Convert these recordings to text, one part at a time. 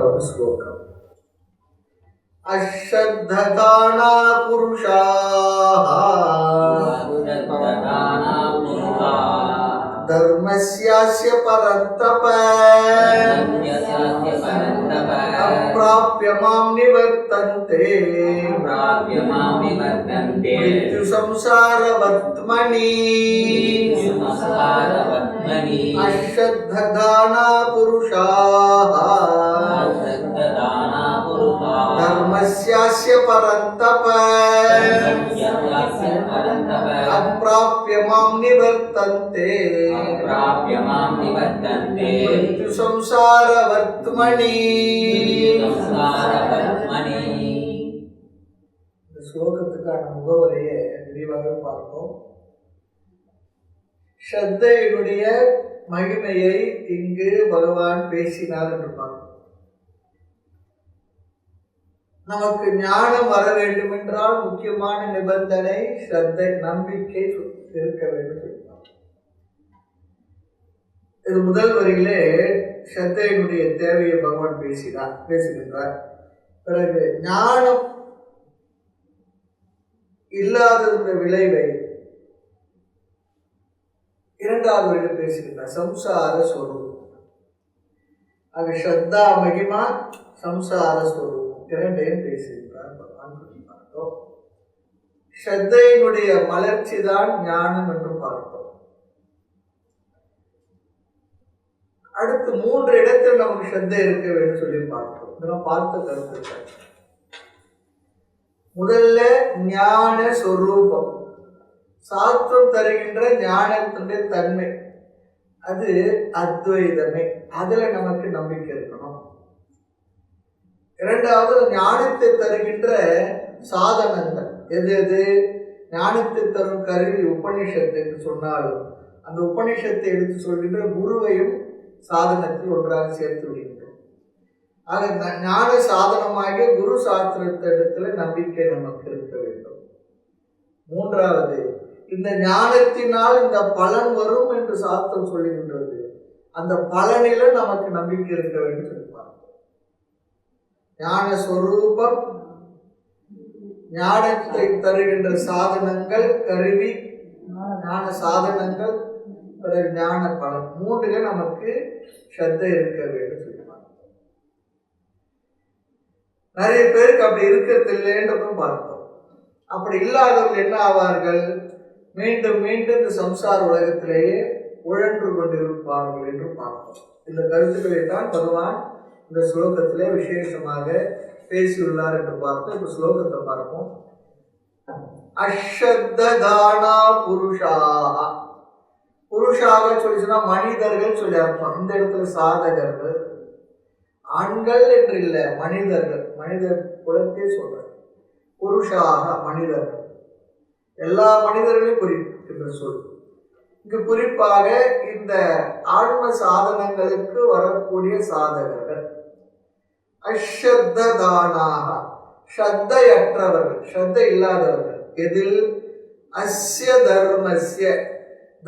மூன்றாவது ஸ்லோகம். அஷ்ரத்ததானா புருஷாः தர்மஸ்யாஸ்ய பரந்தப அப்ராப்ய மாம் நிவர்த்தந்தே மிருத்யு சம்சாரவத்மனி. அஷ்ரத்ததானா புருஷாः धर्मस्यास्य परन्तप अप्राप्य मां निवर्तन्ते मृत्यु संसारवर्त्मनि. இந்த ஸ்லோகத்துக்கான முகவரையை விரிவாக பார்த்தோம். ஸ்ரத்தையினுடைய மகிமையை இங்கு பகவான் பேசினார் என்று பார்த்தோம். நமக்கு ஞானம் வர வேண்டும் என்றால் முக்கியமான நிபந்தனை ஸ்ரத்தை, நம்பிக்கை இருக்க வேண்டும். இது முதல் வரியிலே ஸ்ரத்தையினுடைய தேவையை பகவான் பேசுகின்றார். பிறகு ஞானம் இல்லாத விளைவை இரண்டாவது வரியில் பேசுகின்றார், சம்சார ஸ்வரூபம். ஆக ஸ்ரத்தா மகிமா, சம்சார ஸ்வரூபம் இரண்டையும் பேசுகின்றார் பகவான். பார்த்தோம். ஸ்ரத்தையினுடைய மலர்ச்சி தான் ஞானம் என்று பார்த்தோம். அடுத்து 3 இடத்தில் நமக்கு ஸ்ரத்தை இருக்க வேண்டும் சொல்லி பார்த்தோம். இதெல்லாம் பார்த்த கருத்துக்கள். முதல்ல ஞான சொரூபம், சாஸ்திரம் தருகின்ற ஞானத்தினுடைய தன்மை, அது அத்வைதமே. அதுல நமக்கு நம்பிக்கை இருக்கணும். இரண்டாவது ஞானத்தை தருகின்ற சாதனங்கள். எது ஞானத்தை தரும் கருவி உபனிஷத்து என்று சொன்னாலும் அந்த உபனிஷத்தை எடுத்து சொல்கின்ற குருவையும் சாதனத்தில் ஒன்றாக சேர்த்து விடுகின்றோம். ஆக ஞான சாதனமாக குரு சாஸ்திரத்திடத்துல நம்பிக்கை நமக்கு இருக்க வேண்டும். மூன்றாவது, இந்த ஞானத்தினால் இந்த பலன் வரும் என்று சாஸ்திரம் சொல்லுகின்றது. அந்த பலனில நமக்கு நம்பிக்கை இருக்க வேண்டும் சொல்லுவார். ஞான சொரூபம், ஞானத்தை தருகின்ற சாதனங்கள், கருவி, ஞான சாதனங்கள், பிறகு ஞான பலன். 3 நமக்கு ஸ்ரத்தை இருக்க வேண்டும் சொல்லுவாங்க. நிறைய பேருக்கு அப்படி இருக்கிறது இல்லைன்றதும் பார்த்தோம். அப்படி இல்லாதவர்கள் என்ன ஆவார்கள்? மீண்டும் மீண்டும் இந்த சம்சார உலகத்திலேயே உழன்று கொண்டிருப்பார்கள் என்று பார்த்தோம். இந்த கருத்துக்களை தான் பகவான் இந்த ஸ்லோகத்திலே விசேஷமாக பேசியுள்ளார் என்று பார்த்தோம். இப்ப ஸ்லோகத்தை பார்ப்போம். அஷ்ரத்ததானா புருஷாக, புருஷாக சொல்லி சொன்னா மனிதர்கள் சொல்லி அர்த்தம். இந்த இடத்துல சாதகர்கள், ஆண்கள் என்று இல்லை, மனிதர்கள், மனித குலத்தை சொல்ற. புருஷாக மனிதர்கள், எல்லா மனிதர்களையும் குறிக்கின்ற சொல். இங்கு குறிப்பாக இந்த ஆன்ம சாதனங்களுக்கு வரக்கூடிய சாதகர்கள். அஷ்ரத்ததானாக, ஸ்ரத்தையற்றவர்கள், ஸ்ரத்தை இல்லாதவர்கள். எதில்? அஸ்ய தர்மஸ்ய,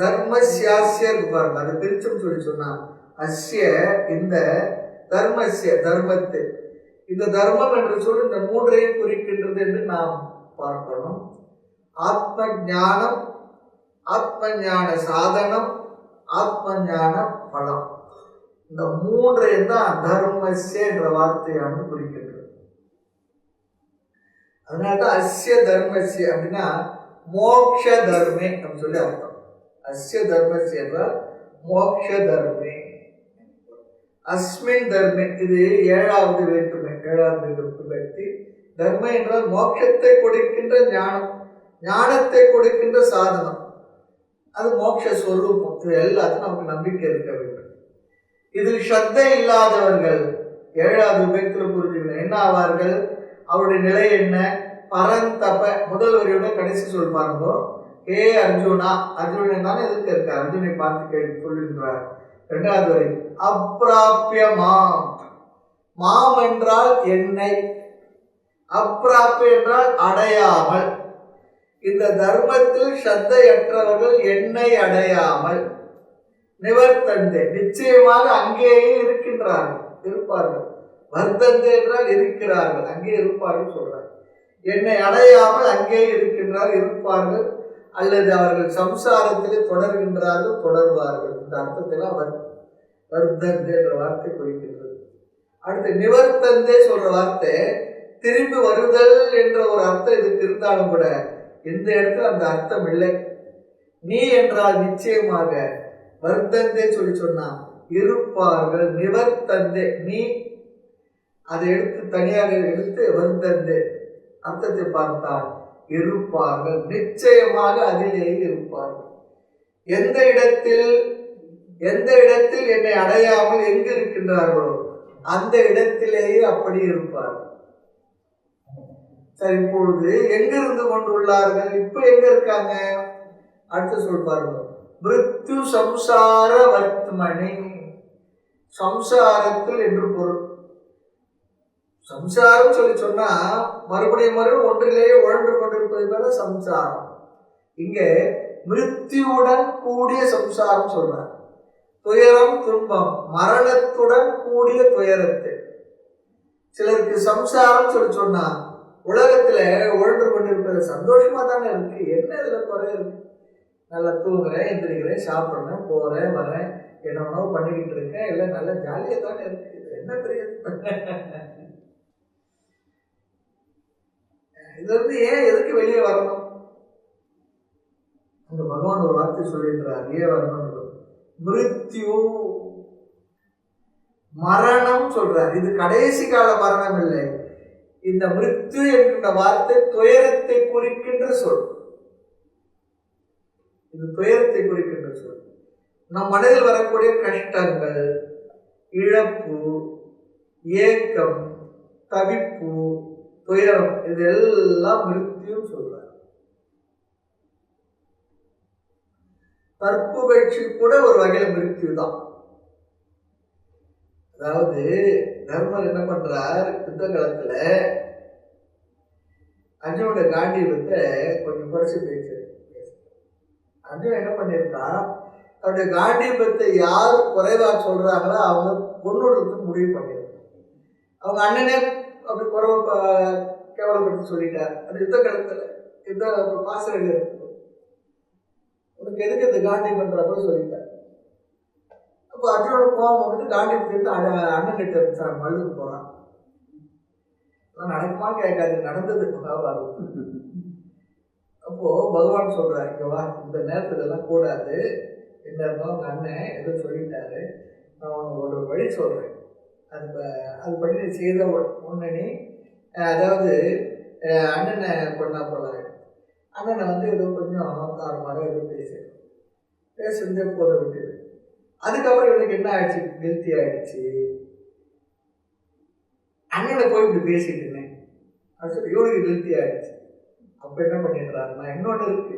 தர்மஸ்யாஸ்ய பாருங்க, அது பிரிச்சும் சொல்லி சொன்னா. அஸ்ய இந்த, தர்மஸ்ய தர்மத்தை, இந்த தர்மம் என்று சொல்லி இந்த 3ஐயும் குறிக்கின்றது என்று நாம் பார்க்கணும். ஆத்ம ஞானம், ஆத்ம ஞான சாதனம், ஆத்ம ஞான பலம். இந்த 3ஐயும் தான் தர்மஸ்ய என்ற வார்த்தையானது குறிக்கின்றது. அதனால்தான் அஸ்ய தர்மஸ்ய அப்படின்னா மோக்ஷ தர்மே அப்படின்னு சொல்லி அர்த்தம். அஸ்ய தர்மஸ்ய என்றால் மோக்ஷ தர்மே. அஸ்மின் தர்மே, இது 7வது வேற்றுமை, 7வது விபக்தி. தர்ம என்றால் மோட்சத்தை கொடுக்கின்ற ஞானம், ஞானத்தை கொடுக்கின்ற சாதனம், அது மோட்ச ஸ்வரூபம். இது எல்லாத்துக்கும் நமக்கு நம்பிக்கை இருக்க வேண்டும். இதில் ஸ்ரத்தை இல்லாதவர்கள் 7வது விபக்தியில் புரிஞ்சுக்கணும். என்ன ஆவார்கள்? அவருடைய நிலை என்ன? பரந்தப, முதல் வரியோட கடைசி சொல் பாருங்க. ஹே அர்ஜுனா, அர்ஜுனன் தானே எதுக்கு இருக்கார்? அர்ஜுனை பார்த்து கேட்டு சொல்லுகின்றார். 2வது வரி அப்ராப்ய மாம், மாம் என்றால் என்னை, அப்ராப்ய என்றால் அடையாமல். இந்த தர்மத்தில் ஸ்ரத்தையற்றவர்கள் என்னை அடையாமல் நிவர்த்தந்தே, நிச்சயமாக அங்கேயே இருக்கின்றார்கள், இருப்பார்கள், வர்த்தந்தே என்றால் இருக்கிறார்கள், அங்கே இருப்பார்கள் சொல்றார். என்னை அடையாமல் அங்கே இருக்கின்றார் இருப்பார்கள், அல்லது அவர்கள் சம்சாரத்திலே தொடர்கின்றார்கள் தொடர்வார்கள். இந்த அர்த்தத்தில் வர்த்தந்தே என்ற வார்த்தை குறிக்கின்றது. அடுத்து நிவர்த்தந்தே சொல்ற வார்த்தை திரும்பி வருதல் என்ற ஒரு அர்த்தம் இதுக்கு இருந்தாலும் கூட இந்த இடத்துல அந்த அர்த்தம் இல்லை. நீ என்றால் நிச்சயமாக, வர்த்தந்தே சொல்லி சொன்னா இருப்பார்கள், நிவர்த்தந்தே நீ அதை எடுத்து தனியாக எடுத்து வர்த்தந்தே அர்த்தத்தை பார்த்தால் இருப்பார்கள், நிச்சயமாக அதிலேயே இருப்பார்கள். எந்த இடத்தில் என்னை அடையாமல் எங்கு இருக்கின்றார்களோ அந்த இடத்திலேயே அப்படி இருப்பார்கள். சரி, இப்பொழுது எங்கிருந்து கொண்டுள்ளார்கள், இப்ப எங்க இருக்காங்க? அடுத்து சொல்வார்கள் மிருத்யு சம்சார வர்த்மணி, சம்சாரத்தில் என்று பொருள். சம்சாரம் சொல்லி சொன்னா மறுபடியும் ஒன்றிலேயே உழன்று கொண்டிருப்பது பேர சம்சாரம். இங்கே மிருத்யுவுடன் கூடிய சம்சாரம் சொல்றார். துயரம் துன்பம் மரணத்துடன் கூடிய துயரத்தை. சிலருக்கு சம்சாரம் சொல்லி சொன்னா உலகத்துல உழன்று கொண்டிருப்பது சந்தோஷமா தானே இருக்கு, என்ன இதுல குறை இருக்கு? நல்லா தூங்குறேன், எந்திரிக்கிறேன், சாப்பிட்றேன், போறேன், வரேன், என்னவோ பண்ணிக்கிட்டு இருக்கேன், எல்லாம் நல்லா ஜாலியா தானே இருக்கு, இது என்ன பெரிய இதுல இருந்து ஏன் எதுக்கு வெளியே வரணும்? அந்த பகவான் ஒரு வார்த்தை சொல்லிடுறார், ஏன் வரணும்? மிருத்யு மரணம் சொல்றார். இது கடைசி கால மரணம் இல்லை. இந்த மிருத்யு என்கின்ற வார்த்தை துயரத்தை குறிக்கின்ற சொல். இது துயரத்தை குறிக்கின்ற சொல். நம் மனதில் வரக்கூடிய கஷ்டங்கள், இழப்பு, ஏக்கம், தவிப்பு, துயரம், இதெல்லாம் மிருத்யுன்னு சொல்றார். தற்புகழ்ச்சி கூட ஒரு வகையில மிருத்யு தான். அதாவது தர்மர் என்ன பண்றார், யுத்த காலத்துல அர்ஜுனோட காண்டீபத்தை கொஞ்சம் குறைச்சி பேச்சு. அர்ஜுனன் என்ன பண்ணிருக்கான், அவருடைய காண்டீபத்தை யார் குறைவா சொல்றாங்களோ அவங்க கொன்னுடுறதுக்கு முடிவு பண்ணிருக்காங்க. அவங்க அண்ணனே அப்படி குறைவ கேவலப்படுத்தி சொல்லிட்டார். அது யுத்த காலத்துல யுத்த பாசறையில் இருக்கு, உனக்கு எதுக்கு இந்த காண்டீபன்றப்ப சொல்லிட்டார். அப்போ அர்ஜுனோட கோவம் வந்துட்டு காண்டீபத்தை அண்ணன் கிட்ட மல்லுக்கு போறான். நடக்குமா கேட்காது, நடந்தது மகாபாரதம். அப்போ பகவான் சொல்றாரு, இங்க வா, இந்த நேரத்துல எல்லாம் கூடாது, என்ன இருந்தாலும் உங்க அண்ணன் ஏதோ சொல்லிட்டாரு, நான் உனக்கு ஒரு வழி சொல்றேன், அது படி நீ செய்த ஒன்று நீ, அதாவது அண்ணனை பண்ணா போல, அண்ணனை வந்து ஏதோ கொஞ்சம் தாறுமாறாக ஏதோ பேசுறதே போத விட்டுது. அதுக்கப்புறம் இவனுக்கு என்ன ஆயிடுச்சு, கில்ட்டி ஆயிடுச்சு. அண்ணனை போய் இப்படி பேசிட்டு இருந்தேன் அப்படின்னு சொல்லி இவனுக்கு கில்ட்டி ஆயிடுச்சு. அப்ப என்ன பண்ணிடுறாருன்னா, இன்னொன்று இருக்கு,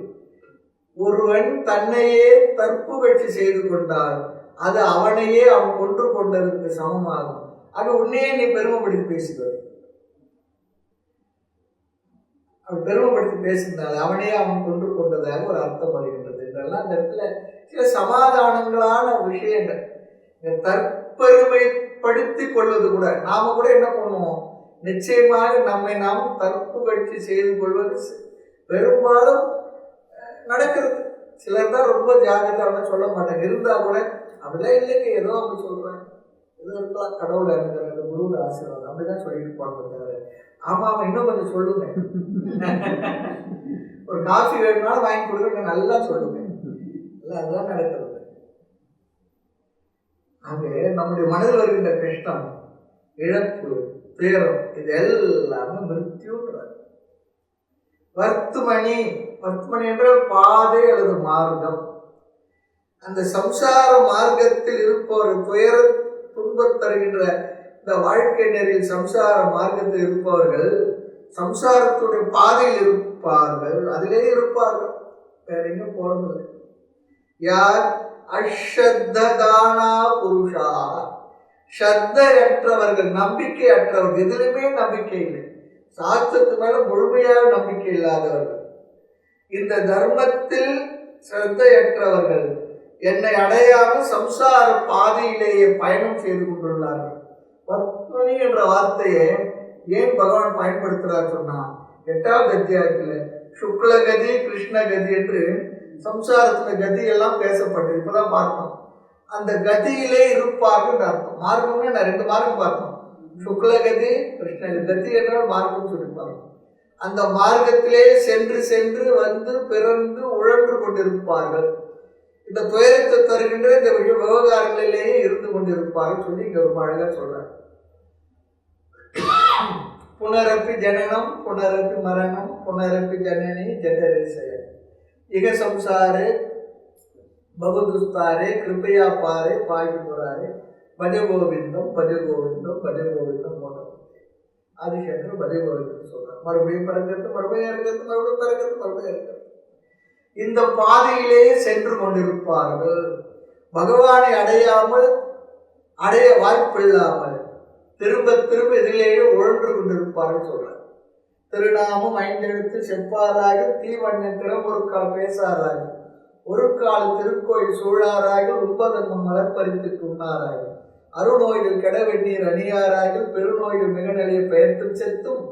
ஒருவன் தன்னையே தற்புகழ்ச்சி செய்து கொண்டால் அது அவனையே அவன் கொன்று கொண்டதற்கு சமமாகும். ஆக உன்னையே நீ பெருமைப்படுத்தி பேசுவார். அவன் பெருமைப்படுத்தி பேசினால அவனையே அவன் கொன்று கொண்டதாக ஒரு அர்த்தம் வருகின்றது என்றெல்லாம் அந்த இடத்துல சில சமாதானங்களான விஷயங்கள். தற்பெருமைப்படுத்திக் கொள்வது கூட, நாம கூட என்ன பண்ணுவோம், நிச்சயமாக நம்மை நாம் தற்புகழ்ச்சி செய்து கொள்வது பெரும்பாலும் நடக்கிறது. சிலர் தான் ரொம்ப ஜாகிரதை சொல்ல மாட்டாங்க, இருந்தா கூட அப்படிலாம் இல்லைங்க, ஏதோ அவங்க சொல்றாங்க, ஏதோ இருக்கலாம், கடவுளை எனக்கு அந்த குருவோட ஆசீர்வாதம் அப்படிதான் சொல்லிட்டு போனது தவிர, ஆமா அவன் இன்னும் கொஞ்சம் சொல்லுங்க, ஒரு காஃபி வேணும்னாலும் வாங்கி கொடுக்க நல்லா சொல்லுங்க, இல்லை அதுதான் நடக்கிறது. ஆக நம்முடைய மனதில் வருகின்ற கஷ்டம், இழப்பு, துயரம், இது எல்லாமே மிருத்யுன்றார். வர்த்மணி, வர்த்மணி என்ற பாதை அல்லது மார்க்கம். அந்த சம்சார மார்க்கத்தில் இருப்பவர், துயர துன்பம் தருகின்ற இந்த வாழ்க்கை நெறியில் சம்சார மார்க்கத்தில் இருப்பவர்கள் சம்சாரத்துடைய பாதையில் இருப்பார்கள், அதிலே இருப்பார்கள், வேற எங்க போறதில்லை. யார்? அஷ்ரத்தானா புருஷா, ஸ்ரத்தையற்றவர்கள், நம்பிக்கை அற்றவர்கள், எதிலுமே நம்பிக்கை இல்லை, சாஸ்திரத்து மேல முழுமையாக நம்பிக்கை இல்லாதவர்கள், இந்த தர்மத்தில் ஸ்ரத்தையற்றவர்கள் என்னை அடையாமல் சம்சார பாதையிலேயே பயணம் செய்து கொண்டுள்ளார்கள். துணி என்ற வார்த்தையை ஏன் பகவான் பயன்படுத்துறார் சொன்னா, 8வது அத்தியாயத்துல சுக்லகதி கிருஷ்ணகதி என்று சம்சாரத்துல கதி எல்லாம் பேசப்பட்டது. இப்பதான் பார்த்தோம். அந்த கதியிலே இருப்பார்கள் அர்த்தம். மார்க்கம்னு நான் 2 மார்க்கம் பார்த்தோம். சுக்லகதி கிருஷ்ணகதி. கதி என்றால் மார்க்கம் சொல்லிப்பாங்க. அந்த மார்க்கத்திலே சென்று சென்று வந்து பிறந்து உழன்று கொண்டிருப்பார்கள். இந்த துயரத்தை தருகின்ற இந்த விவகாரங்களிலேயே இருந்து கொண்டிருப்பார்கள் சொல்லி இங்க ரொம்ப அழகா சொல்றார். புனரப்பி ஜனனம் புனரப்பி மரணம் புனரப்பி ஜனனி ஜடரேசய இக சம்சாரே பகுதுஸ்தாரே கிருப்பையா பாரே பாகி புறாரே பஜகோவிந்தம் பஜகோவிந்தம் பஜகோவிந்தம் போட்டோம். ஆதிசங்கர் பஜகோவிந்தம் சொல்றார். மறுபடியும் பிறக்கிறது, மறுபடியும் இருக்கிறது, மறுபடியும் பிறக்கிறது, மறுபடியும் இருக்கிறது. இந்த பாதையிலே சென்று கொண்டிருப்பார்கள். பகவானை அடையாமல் அடைய வாய்ப்பில்லாமல் திரும்ப திரும்ப இதிலேயே உழன்று கொண்டிருப்பார்கள் சொல்றார். திருநாமம் 5 எழுத்து செப்பாராக தீவண்ண திறம் ஒரு கால் பேசாராக ஒரு கால் திருக்கோயில் சூழாராக உண்பதன் மலர் பறித்துக்கு உண்ணாராக அருநோய்கள் கெட வெந்நீர் அணியாராக பெருநோய்கள் மிக நிலைய பெயர்த்து செத்தும்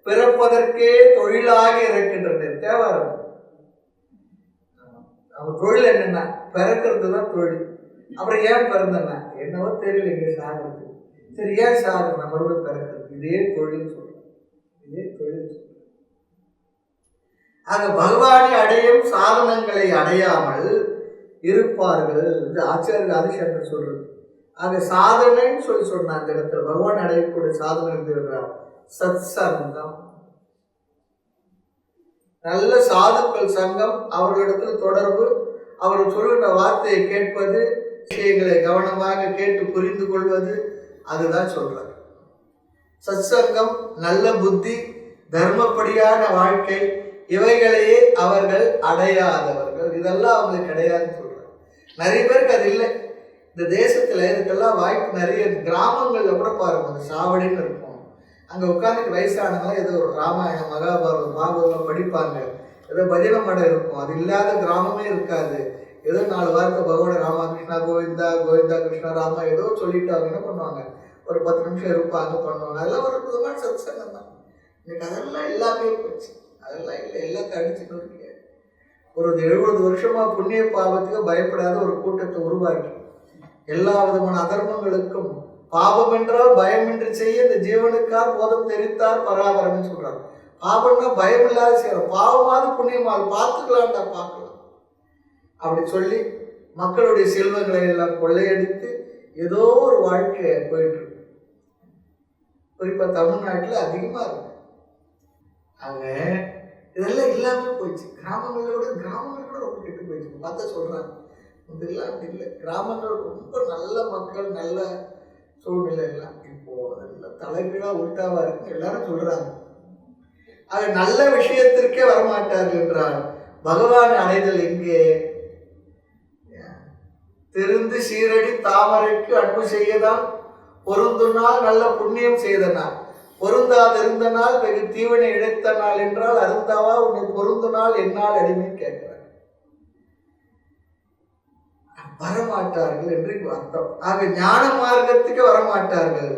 பிறப்பதற்கே தொழிலாக இருக்கின்றனர். தேவாரம் அவன் தொழில் என்னன்னா பிறக்கிறது தான் தொழில். அப்புறம் ஏன் பிறந்தனா என்னவோ தெரியல, சாகிறது. சரி, ஏன் சாகு நம்மளோட பிறக்கிறது? இதே தொழில் சொல்றோம், இதே தொழில் சொல்றோம். ஆக பகவானை அடையும் சாதனங்களை அடையாமல் இருப்பார்கள். இது ஆச்சாரிய ஆதிசங்கர் சொல்றது. ஆக சாதனைன்னு சொல்லி சொன்ன அந்த இடத்துல பகவான் அடையக்கூடிய சாதனை இருக்கிறார். சத் சங்கம், நல்ல சாதுக்கள் சங்கம், அவர்களிடத்தில் தொடர்பு, அவர் சொல்லுகிற வார்த்தையை கேட்பது, விஷயங்களை கவனமாக கேட்டு புரிந்து கொள்வது, அதுதான் சொல்றார். சத்சங்கம், நல்ல புத்தி, தர்மப்படியான வாழ்க்கை, இவைகளையே அவர்கள் அடையாதவர்கள். இதெல்லாம் அவங்களுக்கு கிடையாதுன்னு சொல்றாங்க. நிறைய பேருக்கு அது இல்லை. இந்த தேசத்துல இதுக்கெல்லாம் வாய்ப்பு நிறைய. கிராமங்கள்ல கூட பாருங்க, அந்த சாவடின்னு இருக்கும். அங்க உட்காந்துட்டு வயசானவங்க ஏதோ ஒரு ராமாயணம் மகாபாரதம் பாகவதம் படிப்பாங்க. ஏதோ பஜனை மடம் இருக்கும். அது இல்லாத கிராமமே இருக்காது. ஏதோ 4 வாரத்தை பகவான் ராமகிருஷ்ணா கோவிந்தா கோவிந்தா கிருஷ்ணா ராமா ஏதோ சொல்லிட்டு அவங்க என்ன பண்ணுவாங்க, ஒரு 10 நிமிஷம் இருப்பாங்க, பண்ணுவாங்க. அதெல்லாம் ஒரு விதமான சத்சங்கம் தான். இன்னைக்கு அதெல்லாம் எல்லாமே போச்சு. அதெல்லாம் இல்லை, எல்லாத்தையும் அடிச்சுட்டு இருக்கீங்க. ஒரு 70 வருஷமா புண்ணிய பாவத்துக்கு பயப்படாத ஒரு கூட்டத்தை உருவாக்கி எல்லா விதமான அதர்மங்களுக்கும் பாவம் என்றால் பயமின்றி செய்ய இந்த ஜீவனுக்கார் போதம் தெரித்தார் பராபரம்னு சொல்றாங்க. பாவம்னா பயம் இல்லாத செய்யறோம். பாவமாவது புண்ணியமாவது பார்த்துக்கலாம்டா, பார்க்கலாம் அப்படி சொல்லி மக்களுடைய செல்வங்களை எல்லாம் கொள்ளையடித்து ஏதோ ஒரு வாழ்க்கை போயிட்டு இருக்கு. குறிப்பா தமிழ்நாட்டில் அதிகமா இருக்கு. அங்க இதெல்லாம் இல்லாம போயிடுச்சு. கிராமங்கள் கூட ரொம்ப கெட்டு போயிடுச்சு. பார்த்தா சொல்றாங்க, இதெல்லாம் அப்படி இல்லை. கிராமங்கள் ரொம்ப நல்ல மக்கள், நல்ல சூழ்நிலை எல்லாம் இப்போ அதெல்லாம் தலைகீழா உள்டாவா இருக்கு எல்லாரும் சொல்றாங்க. ஆக நல்ல விஷயத்திற்கே வரமாட்டார்கள் என்றால் பகவான் அடைதல் எங்கே? திருந்து சீரடி தாமரைக்கு அன்பு செய்யதான் பொருந்துனால் நல்ல புண்ணியம் செய்தனால் பொருந்தாதிருந்தனால் வெகு தீவனை இழைத்த நாள் என்றால் அருந்தாவா உன்னை பொருந்தினால் என்னால் அடிமை கேட்கிறார். வரமாட்டார்கள் என்று அர்த்தம். ஆக ஞான மார்க்கத்துக்கு வரமாட்டார்கள்.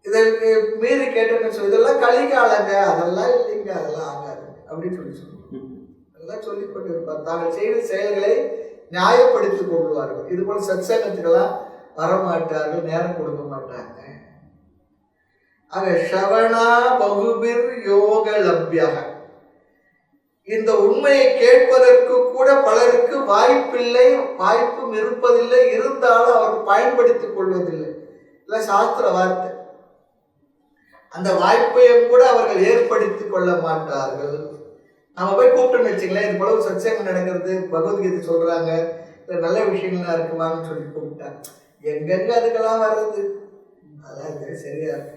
இதற்கு மீறி கேட்டேன்னு சொல்லி இதெல்லாம் கலிகாலங்க, அதெல்லாம் இல்லைங்க, அதெல்லாம் ஆகாது அப்படின்னு சொல்லி அதெல்லாம் சொல்லிக் கொண்டு இருப்பார். தாங்கள் செய்த செயல்களை நியாயப்படுத்திக் கொள்வார்கள். இது போல சத்சங்கத்துக்கெல்லாம் வரமாட்டார்கள், நேரம் கொடுக்க மாட்டாங்க. ஆக ஷவணா பகுபிர் யோக லப்யாக, இந்த உண்மையை கேட்பதற்கு கூட பலருக்கு வாய்ப்பில்லை, வாய்ப்பும் இருப்பதில்லை. இருந்தாலும் அவர் பயன்படுத்திக் கொள்வதில்லை. இல்லை சாஸ்திர வார்த்தை. அந்த வாய்ப்பையும் கூட அவர்கள் ஏற்படுத்திக் கொள்ள மாட்டார்கள். நம்ம போய் கூப்பிட்டுன்னு வச்சுங்களேன், இது போல சத்சங்கம் நடக்கிறது, பகவத்கீதை சொல்றாங்க, நல்ல விஷயங்கள்லாம் இருக்குவாங்கன்னு சொல்லி கூப்பிட்டாங்க. எங்கெங்க அதுக்கெல்லாம் வர்றது? அதெல்லாம் இது சரியா இருக்கு.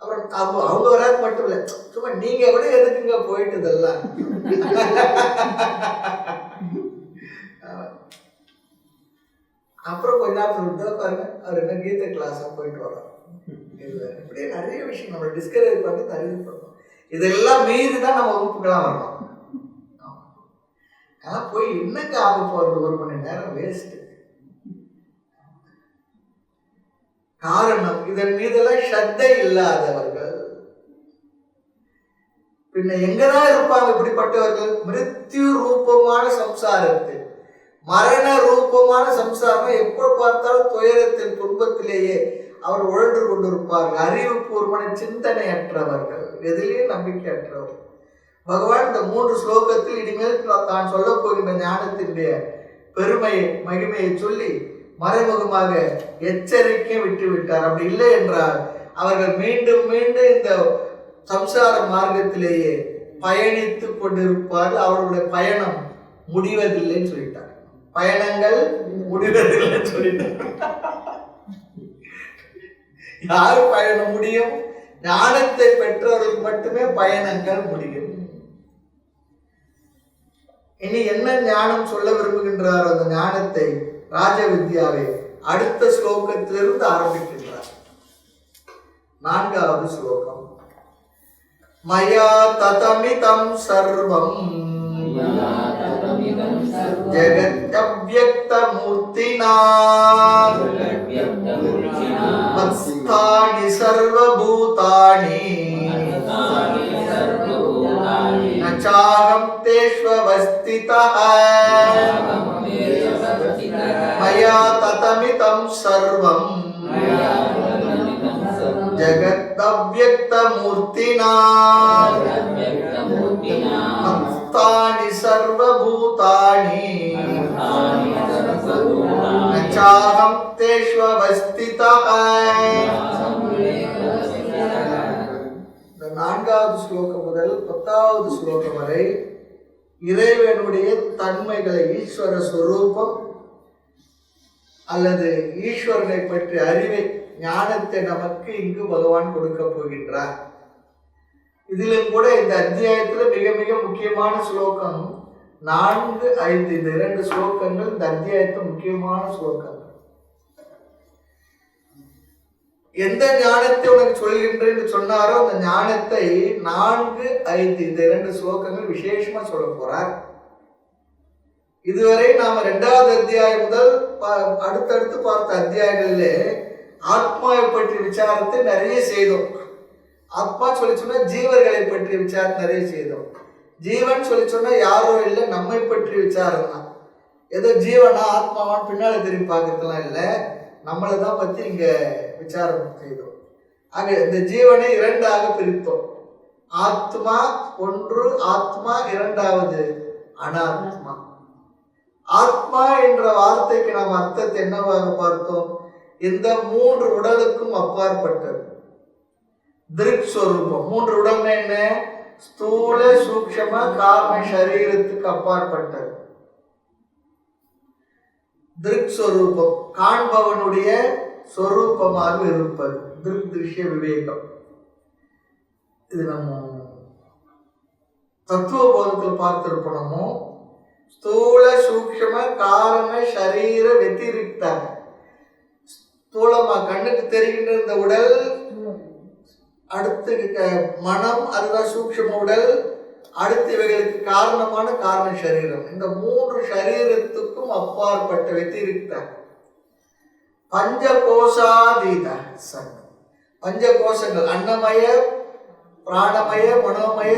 அப்புறம் அவங்க வராது மட்டும் இல்லை, சும்மா நீங்க கூட எதுக்குங்க போயிட்டு இதெல்லாம் அப்புறம் கொஞ்ச நேரம் சொல்லிட்டு பாருங்க, அவர் என்ன கீதை கிளாஸா போயிட்டு வரோம். இப்படியே நிறைய விஷயம் நம்ம டிஸ்கரேஜ் பண்ணி நிறைய பண்ணோம். இதெல்லாம் மீறி தான் நம்ம வகுப்புக்கெல்லாம் வரணும். ஆனால் போய் என்னங்க ஆக போறது? 1 மணி நேரம் வேஸ்ட். காரணம் இதன் மீதெல்லாம் ஸ்ரத்தை இல்லாதவர்கள். பின்ன எங்கதான் இருப்பாங்க இப்படிப்பட்டவர்கள்? மிருத்யு ரூபமான சம்சாரத்தில், மரண ரூபமான சம்சாரம். எப்ப பார்த்தாலும் துயரத்தில், துன்பத்திலேயே அவர் உழன்று கொண்டிருப்பார்கள். அறிவுபூர்வமான சிந்தனையற்றவர்கள், எதிலேயும் நம்பிக்கையற்றவர்கள். பகவான் இந்த 3 ஸ்லோகத்தில் இனிமேல் தான் சொல்ல போகின்ற ஞானத்தினுடைய பெருமையை, மகிமையை சொல்லி மறைமுகமாக எச்சரிக்கை விட்டுவிட்டார். அப்படி இல்லை என்றால் அவர்கள் மீண்டும் மீண்டும் இந்த சம்சார மார்க்கத்திலேயே பயணித்துக் கொண்டிருப்பார்கள். அவர்களுடைய பயணம் முடிவதில்லைன்னு சொல்லிட்டார். பயணங்கள் முடிவதில்லைன்னு சொல்லிட்டார். யார் பயணம் முடியும்? ஞானத்தை பெற்றவர்களுக்கு மட்டுமே பயணங்கள் முடியும். இனி என்ன ஞானம் சொல்ல விரும்புகின்றார்? அந்த ஞானத்தை, ராஜ வித்யாவை அடுத்த ஸ்லோகத்திலிருந்து ஆரம்பிக்கின்றார். 4வது ஸ்லோகம். மயா ததமிதம் சர்வம் ஜகத்யவ்யக்த மூர்த்தினா மத்ஸ்தானி சர்வபூதானி நச்சாகம் தேஷ்வவஸ்திதः மயா ததமிதம் சர்வம் ஜகத்யவ்யக்த மூர்த்தினா மத்ஸ்தானி சர்வபூதானி நச்சாகம் தேஷ்வவஸ்திதः. இந்த 4வது ஸ்லோகம் முதல் 10வது ஸ்லோகம் வரை இறைவனுடைய தன்மைகளை, ஈஸ்வர ஸ்வரூபம் அல்லது ஈஸ்வரனை பற்றிய அறிவை, ஞானத்தை நமக்கு இங்கு பகவான் கொடுக்க போகின்றார். இதிலும் கூட இந்த அத்தியாயத்தில் மிக மிக முக்கியமான ஸ்லோகம் 4, 5. இந்த 2 ஸ்லோகங்கள் இந்த அத்தியாயத்தில் முக்கியமான ஸ்லோகங்கள். எந்த ஞானத்தை உனக்கு சொல்கின்றேன்னு சொன்னாரோ அந்த ஞானத்தை 4, 5 இந்த 2 ஸ்லோகங்கள் விசேஷமா சொல்ல போறார். இதுவரை நாம 2வது அத்தியாயம் முதல் அடுத்தடுத்து பார்த்த அத்தியாயங்களிலே ஆத்மாவை பற்றிய விசாரத்தை நிறைய செய்தோம். ஆத்மா சொல்லி சொன்னா ஜீவர்களை பற்றிய விசாரம் நிறைய செய்தோம். ஜீவன் சொல்லி சொன்னா யாரோ இல்லை, நம்மை பற்றிய விசாரம் தான். ஏதோ ஜீவனா ஆத்மாவான் பின்னால திரும்பி பார்க்கறதுலாம் இல்லை, நம்மளை தான் பற்றி இங்க விசாரம் செய்தோம். ஆக இந்த ஜீவனை 2ஆக பிரித்தோம். ஆத்மா ஒன்று, ஆத்மா 2வது அனாத்மா. ஆத்மா என்ற வார்த்தைக்கு நாம் அர்த்தத்தை என்னவாக பார்த்தோம்? இந்த 3 உடலுக்கும் அப்பாற்பட்டது. திருக் ஸ்வரூபம். 3 உடல்னா என்ன? ஸ்தூல, சூக்ஷ்ம, காரண சரீரத்துக்கு அப்பாற்பட்டது. திருக் ஸ்வரூபம், காண்பவனுடைய ஸ்வரூபமாக இருப்பது. திருக் திருஷ்ய விவேகம். இது நம்ம தத்துவ போதத்தில் பார்த்திருப்போமோ. ஸ்தூல, சூக்ஷ்ம, காரண சரீர வெத்திரிக்த. ஸ்தூலமா கண்ணுக்கு தெரிகின்ற இந்த உடல், அடுத்து மனம், அதுதான் சூக்ஷ்ம உடல், அடுத்து இவைகளுக்கு காரணமான காரண சரீரம். இந்த 3 சரீரத்துக்கும் அப்பாற்பட்ட வெத்திரிக்த பஞ்சகோஷாதீத சன். பஞ்சகோஷங்கள் அன்னமய, பிராணமய, மனோமய,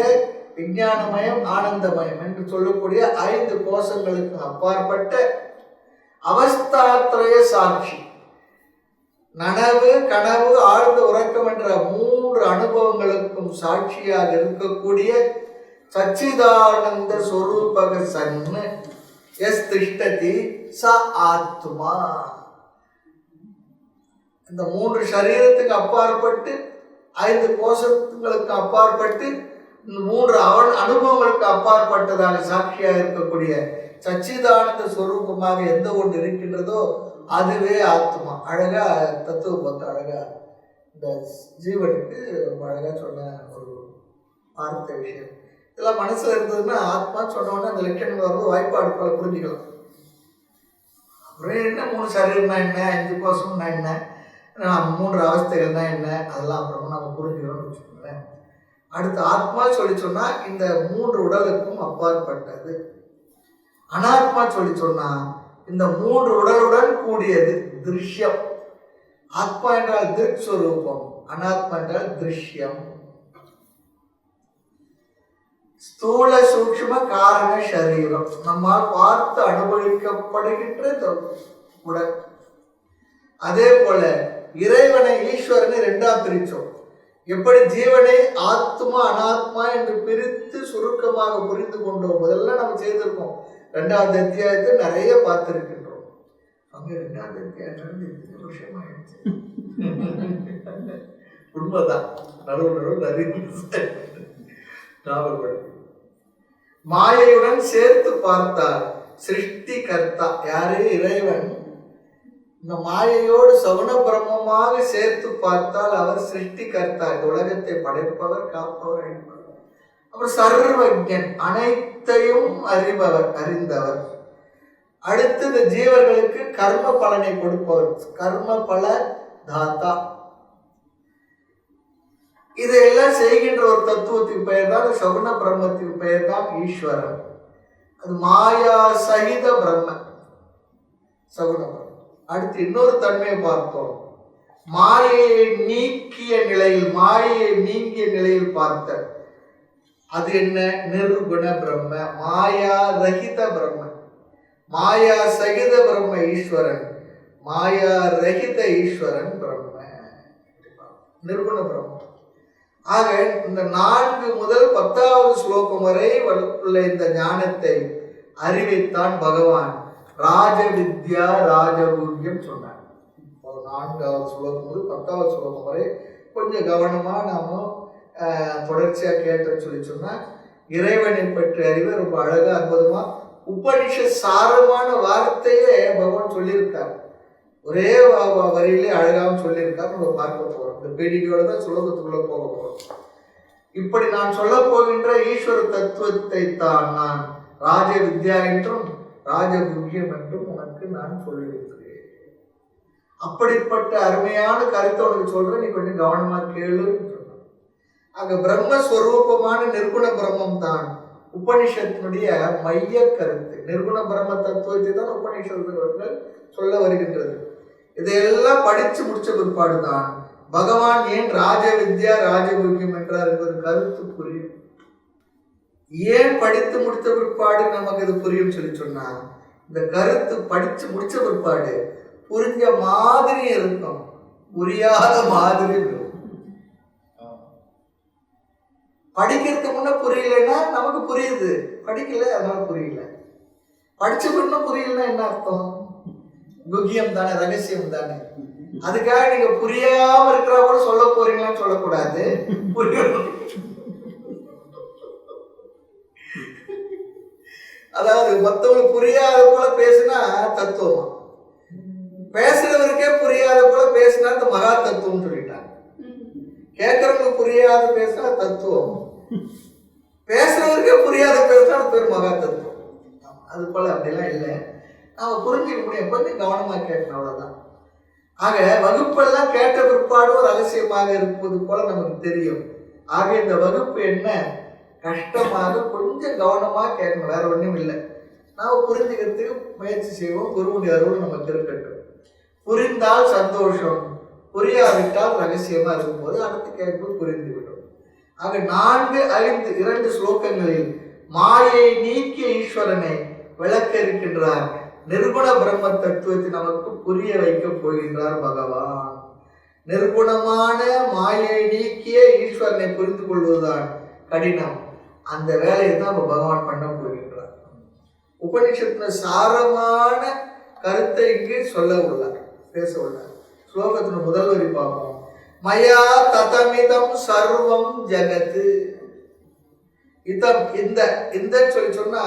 விஞ்ஞானமயம், ஆனந்தமயம் என்று சொல்லக்கூடிய 5 கோஷங்களுக்கு அப்பாற்பட்ட அவஸ்தாத்ரய சாட்சி. நனவு, கனவு, ஆழ்ந்த உறக்கம் என்ற 3 அனுபவங்களுக்கும் சாட்சியாக இருக்கக்கூடிய சச்சிதானந்த ஸ்வரூபக சன்னு எஸ் திஷ்டதி ச ஆத்மா. இந்த 3 சரீரத்துக்கு அப்பாற்பட்டு, 5 கோஷங்களுக்கு அப்பாற்பட்டு, இந்த 3 அனுபவங்களுக்கு அப்பாற்பட்டதாக சாட்சியாக இருக்கக்கூடிய சச்சிதானந்த ஸ்வரூபமாக எந்த ஒன்று இருக்கின்றதோ அதுவே ஆத்மா. அழகா தத்துவ பந்த அழகா இந்த ஜீவனுக்கு அழகா சொன்ன ஒரு பார்த்த விஷயம். இதெல்லாம் மனசுல இருந்ததுன்னா ஆத்மா சொன்னோடனே அந்த லட்சணங்கள் வரும்போது வாய்ப்பாடு போல புரிஞ்சுக்கலாம். அப்புறம் என்ன 3 சரீரம்னா என்ன, 5 கோஷம்னா என்ன, 3 அவஸ்தைகள்னா என்ன, அதெல்லாம் அப்புறமா நம்ம புரிஞ்சுக்கிறோம்னு வச்சுக்கோங்களேன். அடுத்து ஆத்மா சொல்லி சொன்னா இந்த 3 உடலுக்கும் அப்பாற்பட்டது. அனாத்மா சொல்லி சொன்னா இந்த 3 உடலுடன் கூடியது திருஷ்யம். ஆத்மா என்றால் திருக் ஸ்வரூபம், அனாத்மா என்றால் திருஷ்யம். ஸ்தூல சூக்ஷ்ம காரண சரீரம், நம்மால் பார்த்து அனுபவிக்கப்படுகின்ற உடல். அதே போல இறைவனை ஈஸ்வரனை ரெண்டா பிரிச்சோம். எப்படி ஜீவனை ஆத்மா அனாத்மா என்று பிரித்து சுருக்கமாக புரிந்து கொண்டோம். முதல்ல நம்ம செய்திருக்கோம். 2வது அத்தியாயத்தை நிறைய பார்த்திருக்கின்றோம். அங்கே 2வது அத்தியாயம் 2 வருஷம் ஆயிடுச்சு. உண்மைதான். நடுவு நிறைய ஞாபகப்படுத்தி மாயையுடன் சேர்த்து பார்த்தால் சிருஷ்டி கர்த்தா யாரு? இறைவன். இந்த மாயையோடு சகுன பிரம்மமாக சேர்த்து பார்த்தால் அவர் சிருஷ்டி கர்த்தா, இந்த உலகத்தை படைப்பவர், காப்பவர், அழிப்பவர். அவர் சர்வஜன், அனைத்தையும் அறிபவர், அறிந்தவர். அடுத்து இந்த ஜீவர்களுக்கு கர்ம பலனை கொடுப்பவர், கர்ம பல தாத்தா. இதையெல்லாம் செய்கின்ற ஒரு தத்துவத்துக்கு பெயர் தான், சகுன பிரம்மத்துக்கு பெயர் தான் ஈஸ்வரன். அது மாயா சகித பிரம்மன், சகுன பிரம்மன். அடுத்து இன்னொரு தன்மையை பார்த்தோம். மாயையை நீக்கிய நிலையில், மாயையை நீங்கிய நிலையில் பார்த்த அது என்ன? நிர்குண பிரம்ம, மாயா ரகித பிரம்ம. மாயா சகித பிரம்ம ஈஸ்வரன், மாயா ரகித ஈஸ்வரன் பிரம்ம, நிர்குண பிரம்ம. ஆக இந்த 4 முதல் 10வது ஸ்லோகம் வரை உள்ள இந்த ஞானத்தை அறிவித்தான் பகவான். ராஜ வித்யா ராஜகுர்யம் சொன்னார். 4வது ஸ்லோகம் முதல் 10வது ஸ்லோகம் வரை கொஞ்சம் கவனமா நாம தொடர்ச்சியா கேட்டோம்னு சொல்லி சொன்னா, இறைவனை பற்றி அறிவை ரொம்ப அழகா அற்புதமா உபனிஷ சாரமான வார்த்தையே பகவான் சொல்லியிருக்கார். ஒரே வரியிலே அழகாவும் சொல்லியிருக்கார். நம்ம பார்க்க போறோம். இந்த பீடிகையோட தான் ஸ்லோகத்துக்குள்ள போக போறோம். இப்படி நான் சொல்ல போகின்ற ஈஸ்வர தத்துவத்தை தான் நான் ராஜ வித்யா என்றும் ராஜகுர்யம் என்றும் உனக்கு நான் சொல்லியிருக்கிறேன். அப்படிப்பட்ட அருமையான கருத்தை உனக்கு சொல்றேன், நீ கொஞ்சம் கவனமா கேளுன்னு சொன்னான். அங்க பிரம்மஸ்வரூபமான நிர்குண பிரம்மம் தான் உபனிஷத்தினுடைய மைய கருத்து. நிர்குண பிரம்ம தத்துவத்தை தான் உபனிஷத்துகள் சொல்ல வருகின்றது. இதையெல்லாம் படிச்சு முடிச்ச பிற்பாடு தான் பகவான் ஏன் ராஜ வித்யா ராஜகுர்யம் என்றார் என்பது கருத்து புரியும். ஏன் படித்து முடித்த பிற்பாடு நமக்கு இது புரியும் சொல்லி சொன்னா, இந்த கருத்து படிச்சு முடிச்ச பிற்பாடு புரிஞ்ச மாதிரி இருக்கும், புரியாத மாதிரி இருக்கும். படிக்கிறதுக்கு முன்ன புரியலன்னா நமக்கு புரியுது, படிக்கல அதனால புரியல. படிச்ச பின்ன புரியலன்னா என்ன அர்த்தம்? குக்கியம் தானே, ரகசியம் தானே. அதுக்காக நீங்க புரியாம இருக்கிற போல சொல்ல போறீங்களான்னு சொல்லக்கூடாது. புரியணும். அதாவது மற்றவங்களுக்கு புரியாத போல பேசினா தத்துவமா, பேசுறவருக்கே புரியாத போல பேசினா இந்த மகா தத்துவம் சொல்லிட்டாங்க. கேட்கறவங்களுக்கு புரியாத பேசினா தத்துவம், பேசுறவருக்கே புரியாத பேசினா அது பேர் மகா தத்துவம். அது போல அப்படிலாம் இல்லை. நாம புரிஞ்சுக்க முடியும், கொஞ்சம் கவனமா கேட்கணும், அவ்வளவுதான். ஆக வகுப்பெல்லாம் கேட்ட பிற்பாடும் ரகசியமாக இருப்பது போல நமக்கு தெரியும். ஆக இந்த வகுப்பு என்ன கஷ்டமாக கொஞ்சம் கவனமா கேட்கணும், வேற ஒன்றும் இல்லை. நாம் புரிஞ்சுக்கிறதுக்கு முயற்சி செய்வோம். குருவுடைய அருள் நமக்கு இருக்கட்டும். புரிந்தால் சந்தோஷம், புரியாவிட்டால் ரகசியமா இருக்கும்போது அடுத்து கேட்பது புரிந்துவிடும். ஆக 4, 5, 2 ஸ்லோகங்களில் மாயை நீக்கிய ஈஸ்வரனை விளக்க இருக்கின்றார். நிர்குண பிரம்ம தத்துவத்தை நமக்கு புரிய வைக்க போகின்றார் பகவான். நிர்குணமான மாயை நீக்கிய ஈஸ்வரனை புரிந்து கொள்வதுதான் கடினம். அந்த வேலையை தான் பகவான் பண்ண போகின்றார். உபனிஷத்துல சாரமான கருத்தை இங்கு சொல்ல உள்ளார், பேச உள்ளார். ஸ்லோகத்தின் முதல் வரி பார்ப்போம். மயா ததமிதம் சர்வம் ஜகத்து. இதம் இந்த சொல்லி சொன்னா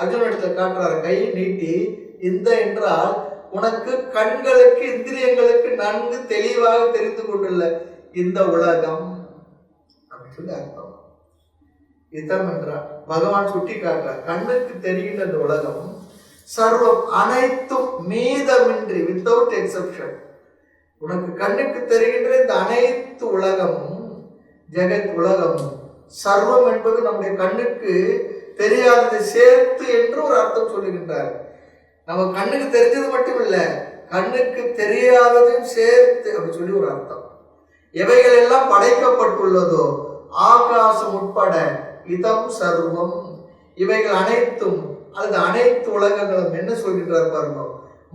அர்ஜுனிடத்துல காட்டுறாரு, கையை நீட்டி. இந்த என்றால் உனக்கு கண்களுக்கு இந்திரியங்களுக்கு நன்கு தெளிவாக தெரிந்து கொண்டுள்ள இந்த உலகம் அப்படின்னு சொல்லி அர்த்தம். இதம் என்றால் பகவான் சுட்டி காட்டுறார், கண்ணுக்கு தெரிகின்ற இந்த உலகம் சர்வம் அனைத்தும் மீதமின்றி, வித்தவுட் எக்ஸப்ஷன். உனக்கு கண்ணுக்கு தெரிகின்ற இந்த அனைத்து உலகமும், ஜெகத் உலகமும், சர்வம் என்பது நம்முடைய கண்ணுக்கு தெரியாததை சேர்த்து என்று ஒரு அர்த்தம் சொல்லுகின்றார். நம்ம கண்ணுக்கு தெரிஞ்சது மட்டும் இல்லை, கண்ணுக்கு தெரியாததையும் சேர்த்து அப்படி சொல்லி ஒரு அர்த்தம். எவைகள் எல்லாம் படைக்கப்பட்டுள்ளதோ ஆகாசம் உட்பட இதம் சர்வம், இவைகள் அனைத்தும் அல்லது அனைத்து உலகங்களும் என்ன சொல்கின்றார் பாருங்க,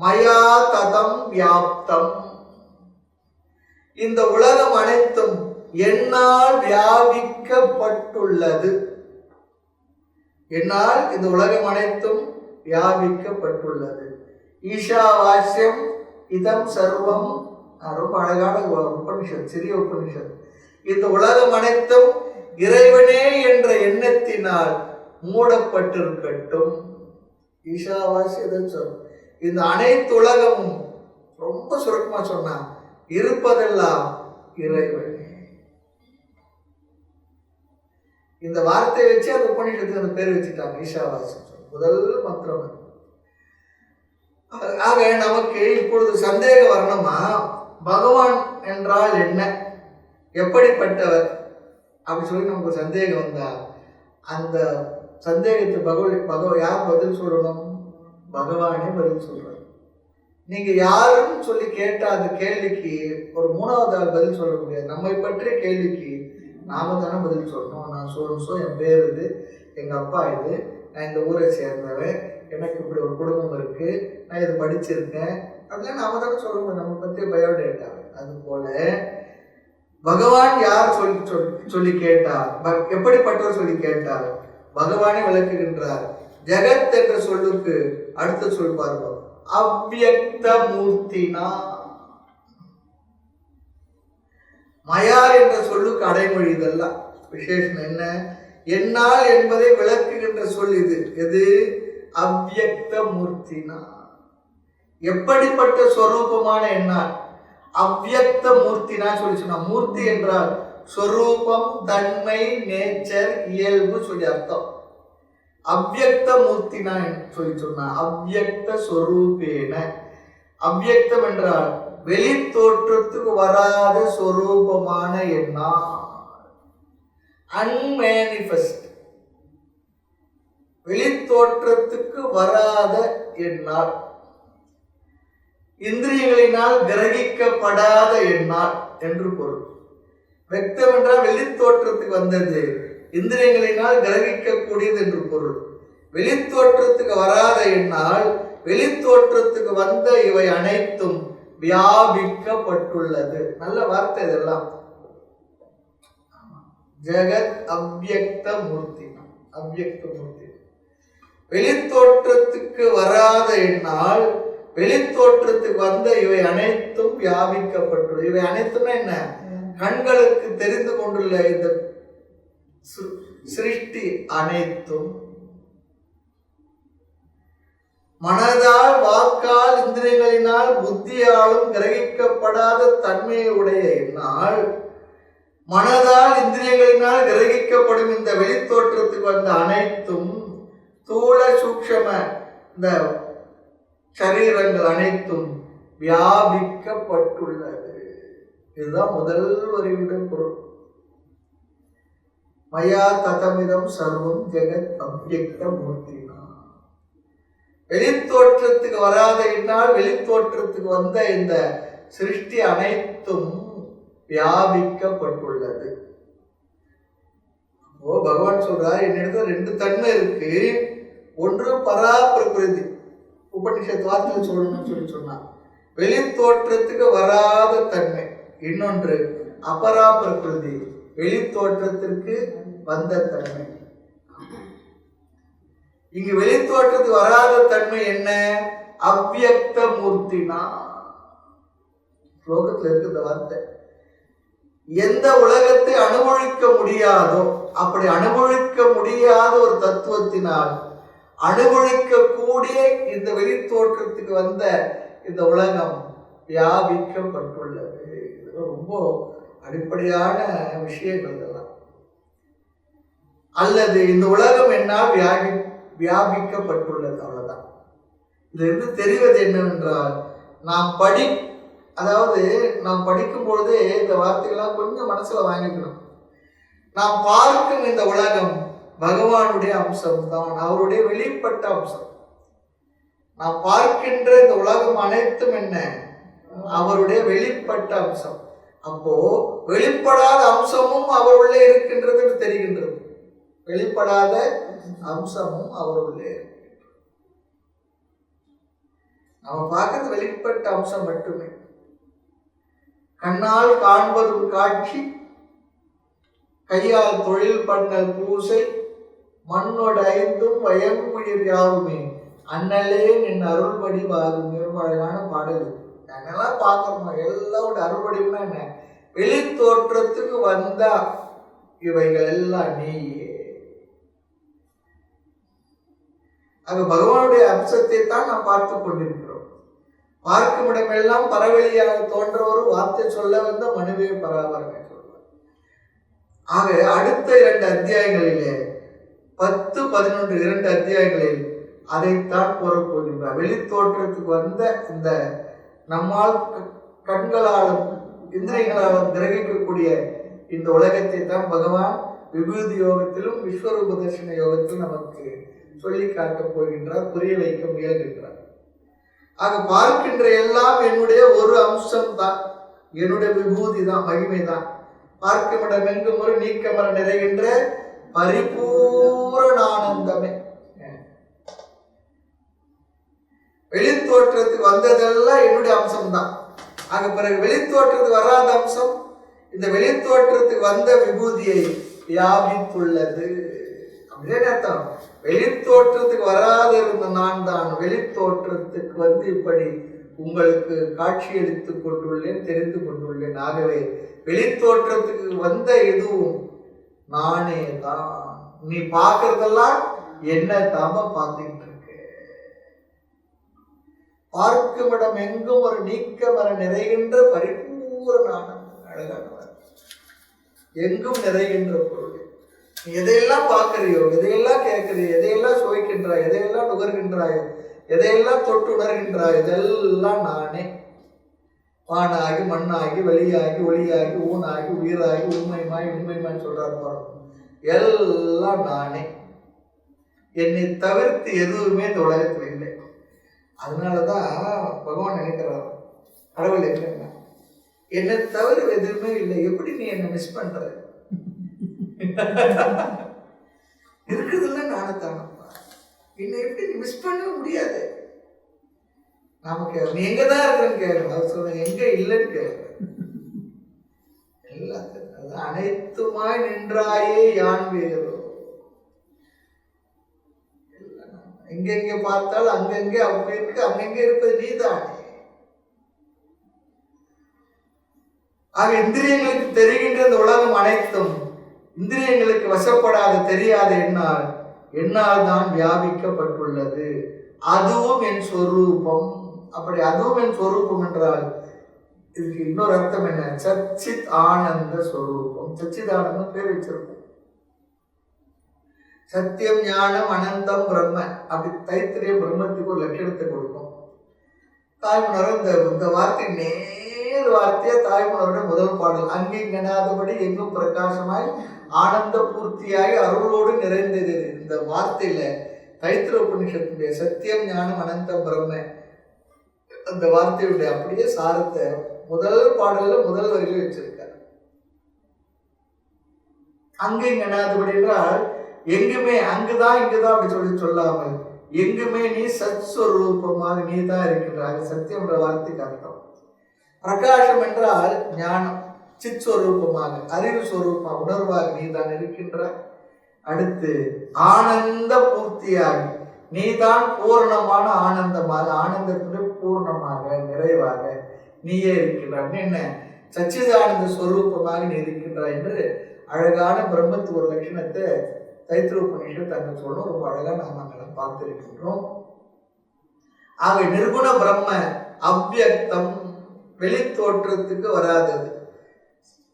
மயா ததம் வியாப்தம், இந்த உலகம் அனைத்தும் என்னால் வியாபிக்கப்பட்டுள்ளது. என்னால் இந்த உலகம் அனைத்தும் வியாபிக்கப்பட்டுள்ளது. ஈஷாவாஸ்யம் இதம் சர்வம், ரொம்ப அழகான உபனிஷத், சிறிய உபனிஷத். இந்த உலகம் அனைத்தும் இறைவனே என்ற எண்ணத்தினால் மூடப்பட்டிருக்கட்டும். ஈஷாவாஸ்யம் சர்வம், இந்த அனைத்து உலகமும் ரொம்ப சுருக்கமா சொன்னா இருப்பதெல்லாம் இறைவனே. இந்த வார்த்தையை வச்சு அந்த உபநிஷத்துக்கு அந்த பேர் வச்சுட்டாங்க, ஈஷாவாஸ்யம். முதல் மந்திரம். ஆக நமக்கு இப்பொழுது சந்தேகம் வரணுமா, பகவான் என்றால் என்ன, எப்படிப்பட்டவர் அப்படி சொல்லி நமக்கு சந்தேகம் வந்தா அந்த சந்தேகத்தை யார் பதில் சொல்லணும்? பகவானே பதில் சொல்றார். நீங்க யாருன்னு சொல்லி கேட்ட அந்த கேள்விக்கு ஒரு மூணாவது ஆள் பதில் சொல்ல முடியாது. நம்மை பற்றிய கேள்விக்கு நாம தானே பதில் சொல்லணும். நான் சொல்லணும், என் பேர் இது, எங்க அப்பா இது, நான் இந்த ஊரை சேர்ந்தவன், எனக்கு இப்படி ஒரு குடும்பம் இருக்கு, நான் இதை படிச்சிருக்கேன் அப்படின்னா நாம தானே சொல்லணும், நம்ம பற்றிய பயோடேட்டா. அது போல பகவான் யார் சொல்லி கேட்டார், எப்படிப்பட்டவர் சொல்லி கேட்டார், பகவானே விளக்குகின்றார். ஜெகத் என்ற சொல்லுக்கு அடுத்த சொல் பாருங்க, அவ்யக்த மூர்த்தினா. மயா என்ற சொல்லுக்கு அடைமொழி. இதெல்லாம் விசேஷம் என்ன, என்னால் என்பதை விளக்குகின்ற சொல் இது. எது? அவ்யக்த மூர்த்தினா. எப்படிப்பட்ட ஸ்வரூபமான என்னால், அவ்யக்த மூர்த்தினா சொல்லி சொன்னா, மூர்த்தி என்றால் ஸ்வரூபம், தன்மை, நேச்சர், இயல்பு சொல்லி அர்த்தம். அவ்யக்த மூர்த்தினா சொல்லி சொன்னா அவ்யக்த ஸ்வரூபேன. அவ்யக்தம் என்றால் வெளி தோற்றத்துக்கு வராத ஸ்வரூபமான எண்ணம், அன்மேனிஃபெஸ்ட், வெளி தோற்றத்துக்கு வராத எண்ணால், இந்திரியங்களினால் கிரகிக்கப்படாத எண்ணால் என்று பொருள். வெக்தம் என்றால் வெளி தோற்றத்துக்கு வந்தது, இந்திரியங்களினால் கிரகிக்கக்கூடியது என்று பொருள். வெளி தோற்றத்துக்கு வராத எண்ணால் வெளி தோற்றத்துக்கு வந்த இவை அனைத்தும் வியாபிக்கப்பட்டுள்ளது. நல்ல வார்த்தை இதெல்லாம். ஜெகத் அவ்யக்த மூர்த்தி, அவ்யக்த மூர்த்தி. வெளி தோற்றத்துக்கு வராத எண்ணால் வெளி தோற்றத்துக்கு வந்த இவை அனைத்தும் வியாபிக்கப்பட்டுள்ளது. இவை அனைத்துமே என்ன, கண்களுக்கு தெரிந்து கொண்டுள்ள இந்த சிருஷ்டி அனைத்தும் மனதால், வாக்கால், இந்திரியங்களினால், புத்தியாலும் கிரகிக்கப்படாத தன்மையுடைய என்னால், மனதால் இந்திரியங்களினால் கிரகிக்கப்படும் இந்த வெளித்தோற்றத்துக்கு வந்த அனைத்தும் தூள சூக்ஷம இந்த சரீரங்கள் அனைத்தும் வியாபிக்கப்பட்டுள்ளது. இதுதான் முதல் வரியுடைய பொருள். மயா ததமிதம் சர்வம் ஜெகத் அவ்யக்த மூர்த்தினா. வெளித்தோற்றத்துக்கு வராத என்னால் வெளித்தோற்றத்துக்கு வந்த இந்த சிருஷ்டி அனைத்தும் வியாபிக்கப்பட்டுள்ளது. பகவான் சொல்றார், என்னிடத்துல ரெண்டு தன்மை இருக்கு. ஒன்று பரா பிரகிருதி, உபனிஷத் வார்த்தையில் சொல்லணும்னு சொல்லி சொன்னார், வெளி தோற்றத்துக்கு வராத தன்மை. இன்னொன்று அபரா பிரகிருதி, வெளி தோற்றத்திற்கு வந்த தன்மை. இங்கு வெளி தோற்றத்துக்கு வராத தன்மை என்ன? அவ்யக்த மூர்த்தினா. ஸ்லோகத்தில் இருக்கு இந்த வார்த்தை. எந்த உலகத்தை அனுபவிக்க முடியாதோ அப்படி அனுபவிக்க முடியாத ஒரு தத்துவத்தினால் அனுபவிக்க கூடிய இந்த வெளி தோற்றத்துக்கு வந்த இந்த உலகம் வியாபிக்கப்பட்டுள்ளது. ரொம்ப அடிப்படையான விஷயங்கள் இதெல்லாம். அல்லது இந்த உலகம் என்னால் வியாபிக்கப்பட்டுள்ளது, அவ்வளவுதான். இதுல இருந்து தெரிவது என்னவென்றால், நாம் படிக்கும் பொழுதே இந்த வார்த்தைகள்லாம் கொஞ்சம் மனசுல வாங்கிக்கணும். நாம் பார்க்கும் இந்த உலகம் பகவானுடைய அம்சம் தான், அவருடைய வெளிப்பட்ட அம்சம். நாம் பார்க்கின்ற இந்த உலகம் அனைத்தும் என்ன? அவருடைய வெளிப்பட்ட அம்சம். அப்போ வெளிப்படாத அம்சமும் அவருள்ளே இருக்கின்றது தெரிகின்றது. வெளிப்படாத அம்சமும் அவருள்ளே. நம்ம பார்க்கறது வெளிப்பட்ட அம்சம் மட்டுமே. கண்ணால் காண்பதும் காட்சி, கையால் தொழில் பண்ணல் பூசை, மண்ணோட ஐந்தும் வயங்குயிர் யாவுமே அண்ணலே நின் அருள்படி வாகும். அழகான பாடல். என்னெல்லாம் பார்க்கறோம் எல்லாரோட அருள்படினா என்ன? வெளி தோற்றத்துக்கு வந்தா இவைகள் எல்லாம் நீயே. ஆக பகவானுடைய அம்சத்தை தான் நாம் பார்த்து கொண்டிருக்கிறோம். பார்க்கும் இடமெல்லாம் பரவெளியாக தோன்ற ஒரு வார்த்தை சொல்ல வந்த மனுவே பராபரமே சொல்வார். ஆக அடுத்த 2 அத்தியாயங்களிலே 10, 11 2 அத்தியாயங்களில் அதைத்தான் கூறப்போகின்றார். வெளி தோற்றத்துக்கு வந்த இந்த நம்மால் கண்களாலும் இந்திரியங்களாலும் கிரகிக்கக்கூடிய இந்த உலகத்தை தான் பகவான் விபூதி யோகத்திலும் விஸ்வரூப தர்சன யோகத்திலும் நமக்கு சொல்லி காட்டப் போகின்றார், புரிய வைக்க முயல்கின்றார். ஆக பார்க்கின்ற எல்லாம் என்னுடைய ஒரு அம்சம் தான், என்னுடைய விபூதி தான், மகிமை தான். பார்க்குமிடம் எங்கும் ஒரு நீக்கமர நிறைகின்ற பரிபூரண ஆனந்தமே. வெளித்தோற்றத்துக்கு வந்ததெல்லாம் என்னுடைய அம்சம் தான். ஆக பிறகு வெளித்தோற்றத்துக்கு வராத அம்சம் இந்த வெளித்தோற்றத்துக்கு வந்த விபூதியை வியாபித்துள்ளது. அப்படின்னு அர்த்தம். வெளித்தோற்றத்துக்கு வராத இருந்த நான் தான் வெளித்தோற்றத்துக்கு வந்து இப்படி உங்களுக்கு காட்சி எடுத்துக் கொண்டுள்ளேன், தெரிந்து கொண்டுள்ளேன். ஆகவே வெளித்தோற்றத்துக்கு வந்த எதுவும் நானே தான். நீ பார்க்கறதெல்லாம் என்ன தாம பார்த்துக்கிட்டு இருக்க. பார்க்குமிடம் எங்கும் ஒரு நீக்கமர நிறைகின்ற பரிபூரண ஆனந்தம். அழகானவர். எங்கும் நிறைகின்ற பொருள். எதையெல்லாம் பார்க்கறியோ, எதையெல்லாம் கேட்கறியோ, எதையெல்லாம் சுவைக்கின்றாய், எதையெல்லாம் நுகர்கின்றாயோ, எதையெல்லாம் தொட்டு உணர்கின்றாயோ, இதெல்லாம் நானே. வானாகி மண்ணாகி வெளியாகி ஒளியாகி ஊனாகி உயிராகி உண்மைமாய் சொல்றாரு பாருங்க. எல்லாம் நானே. என்னை தவிர்த்து எதுவுமே இந்த உலகத்தில் இல்லை. அதனாலதான் பகவான் நினைக்கிறார், கடவுள் என்ன, என்னை தவிர எதுவுமே இல்லை, எப்படி நீ என்னை மிஸ் பண்ற? இருக்குதுல்ல நானத்தானப்பா, என்னை எப்படி நீ மிஸ் பண்ண முடியாது. நமக்கு நீ எங்கதான் இருக்கிறன்னு கேட்கணும். அவர் சொல்ற எங்க இல்லைன்னு கேட்கிறேன். எல்லாத்தையும் அனைத்துமாய் நின்றாயே யான் வேறோ. எங்கெங்க பார்த்தாலும் அங்கங்கே அவங்க இருக்கு, அங்கங்க இருப்பது நீதானே. ஆக இந்திரியங்களுக்கு தெரிகின்ற இந்த உலகம் அனைத்தும் இந்திரியங்களுக்கு வசப்படாத தெரியாத என்னால் தான் வியாபிக்கப்பட்டுள்ளது. அதுவும் என் சொரூபம். அப்படி அதுவும் என் சொரூபம் என்றால் இதுக்கு இன்னொரு அர்த்தம் என்ன? சச்சித் ஆனந்த சொரூபம். சச்சிதானந்தம் பேர் வச்சிருக்கோம். சத்தியம் ஞானம் அனந்தம் பிரம்ம. அப்படி தைத்திரிய பிரம்மத்துக்கு ஒரு லட்சணத்தை கொடுக்கும். தாய்மலர் இந்த வார்த்தை நேர் வார்த்தையா தாய்மலரோட முதல் பாடல். அங்கே இங்கனாதபடி எங்கும் பிரகாசமாய் ஆனந்த பூர்த்தியாகி அருளோடு நிறைந்தது. இந்த வார்த்தையில தைத்திர உபநிஷத்துடைய சத்தியம் ஞானம் அனந்தம் பிரம்ம அந்த வார்த்தையுடைய அப்படியே சாரத்தை முதல் பாடல்ல முதல் வரியில வச்சிருக்காரு. அங்கே இங்கனாதபடி என்றால் எங்குமே அங்குதான் இங்குதான் அப்படி சொல்லி சொல்லாமல் எங்குமே நீ சத்ஸ்வரூபமாக நீ தான் இருக்கின்றாய். சத்தியம் என்ற வார்த்தைக்கு அர்த்தம். பிரகாசம் என்றால் ஞானம், சித் ஸ்வரூபமாக அறிவு ஸ்வரூபமாக உணர்வாக நீ தான் இருக்கின்றாய். அடுத்து ஆனந்த பூர்த்தியாகி நீ தான் பூர்ணமான ஆனந்தமாக, ஆனந்தத்துடைய பூர்ணமாக நிறைவாக நீயே இருக்கின்றாய். என்ன சச்சிதானந்த ஸ்வரூபமாக நீ இருக்கின்றாய் என்று அழகான பிரம்மத்துக்கு ஒரு லட்சணத்தை தைத்திர உபநிஷத்து அங்க சொல்லணும். ரொம்ப அழகா நாம் அங்கே பார்த்திருக்கின்றோம். ஆக நிர்குண பிரம்ம அவ்வியக்தம் வெளித்தோற்றத்துக்கு வராதது.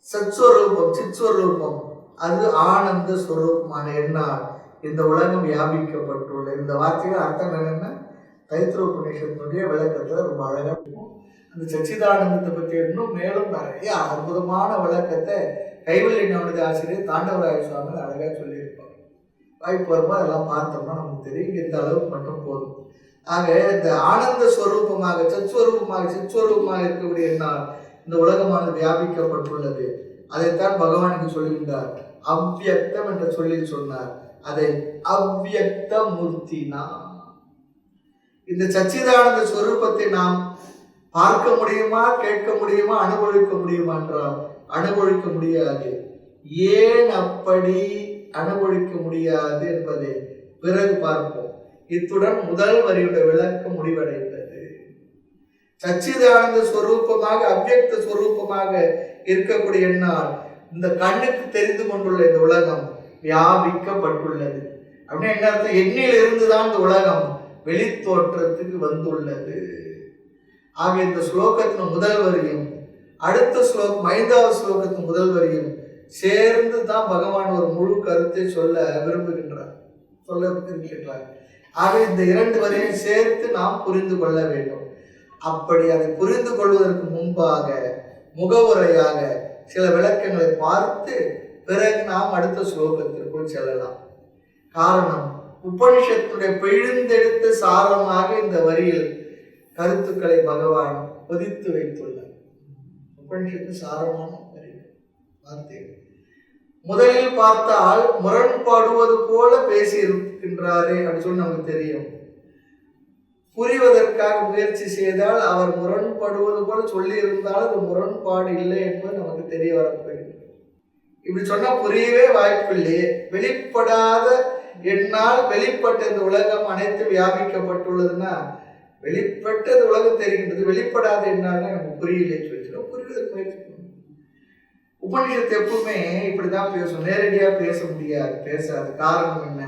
சத்ஸ்வரூபம் சித்ஸ்வரூபம் அது ஆனந்த ஸ்வரூபமான என்னால் இந்த உலகம் வியாபிக்கப்பட்டுள்ள. இந்த வார்த்தைகள் அர்த்தம் என்னன்னா தைத்திர உபநிஷத்தினுடைய விளக்கத்துல ரொம்ப அழகா இருக்கும். அந்த சச்சிதானந்தத்தை பற்றி இன்னும் மேலும் நிறைய அற்புதமான விளக்கத்தை கைவல்ய ஞானத ஆசிரியர் தாண்டவராய சுவாமி அழகா சொல்லியிருப்பார். வாய்ப்பு வரும்போது அதெல்லாம் பார்த்தோம்னா நமக்கு தெரியும். இந்த அளவுக்கு மட்டும் போதும். ஆக இந்த ஆனந்த ஸ்வரூபமாக சித்ஸ்வரூபமாக இருக்கக்கூடிய என்னால் இந்த உலகமானது வியாபிக்கப்பட்டுள்ளது. அதைத்தான் பகவானுக்கு சொல்கின்றார். அவ்வியக்தம் என்ற சொல்லில் சொன்னார். அதை அவ்வியக்த மூர்த்தினா, இந்த சச்சிதானந்த ஸ்வரூபத்தை நாம் பார்க்க முடியுமா, கேட்க முடியுமா, அனுபவிக்க முடியுமா என்றால் அனுபவிக்க முடியாது. ஏன் அப்படி அனுபவிக்க முடியாது என்பதை பிறகு பார்ப்போம். இத்துடன் முதல் வரியுடைய விளக்கம் முடிவடைந்தது. சச்சிதானந்த ஸ்வரூபமாக அவ்வியக்த ஸ்வரூபமாக இருக்கக்கூடிய என்னால் இந்த கண்ணுக்கு தெரிந்து கொண்டுள்ள இந்த உலகம் வியாபிக்கப்பட்டுள்ளது. அப்படின்னா என்ன அர்த்தம்? எண்ணில் இருந்துதான் இந்த உலகம் வெளித்தோற்றத்துக்கு வந்துள்ளது. ஆக இந்த ஸ்லோகத்தின் முதல் வரியும் அடுத்த ஸ்லோகம் 5வது ஸ்லோகத்தின் முதல் வரியும் சேர்ந்து தான் பகவான் ஒரு முழு கருத்தை சொல்ல விரும்புகின்றார். ஆக இந்த 2 வரியும் சேர்த்து நாம் புரிந்து கொள்ள வேண்டும். அப்படி அதை புரிந்து கொள்வதற்கு முன்பாக முகவுரையாக சில விளக்கங்களை பார்த்து பிறகு நாம் அடுத்த ஸ்லோகத்திற்குள் செல்லலாம். காரணம், உபனிஷத்துடைய பிழிந்தெடுத்த சாரமாக இந்த வரியில் கருத்துக்களை பகவான் பொதித்து வைத்துள்ளார். உபனிஷத்து சாரமான வார்த்தைகள். முதலில் பார்த்தால் முரண்பாடுவது போல பேசி இருக்கின்றாரே அப்படின்னு சொல்லி நமக்கு தெரியும். புரிவதற்காக முயற்சி செய்தால் அவர் முரண்படுவது போல சொல்லி இருந்தால் அது முரண்பாடு இல்லை என்பது நமக்கு தெரிய வரப்போகிறது. இப்படி சொன்னா புரியவே வாய்ப்பில்லையே. வெளிப்படாத என்னால் வெளிப்பட்ட இந்த உலகம் அனைத்து வியாபிக்கப்பட்டுள்ளதுன்னா வெளிப்பட்டது உலகம் தெரிகின்றது, வெளிப்படாத என்னால் நமக்கு புரியலையே சொல்லிட்டு புரிவதற்கு முயற்சி பண்ணணும். உபனிஷத்து எப்பவுமே இப்படிதான் பேசும், நேரடியாக பேச முடியாது, பேசாது. காரணம் என்ன?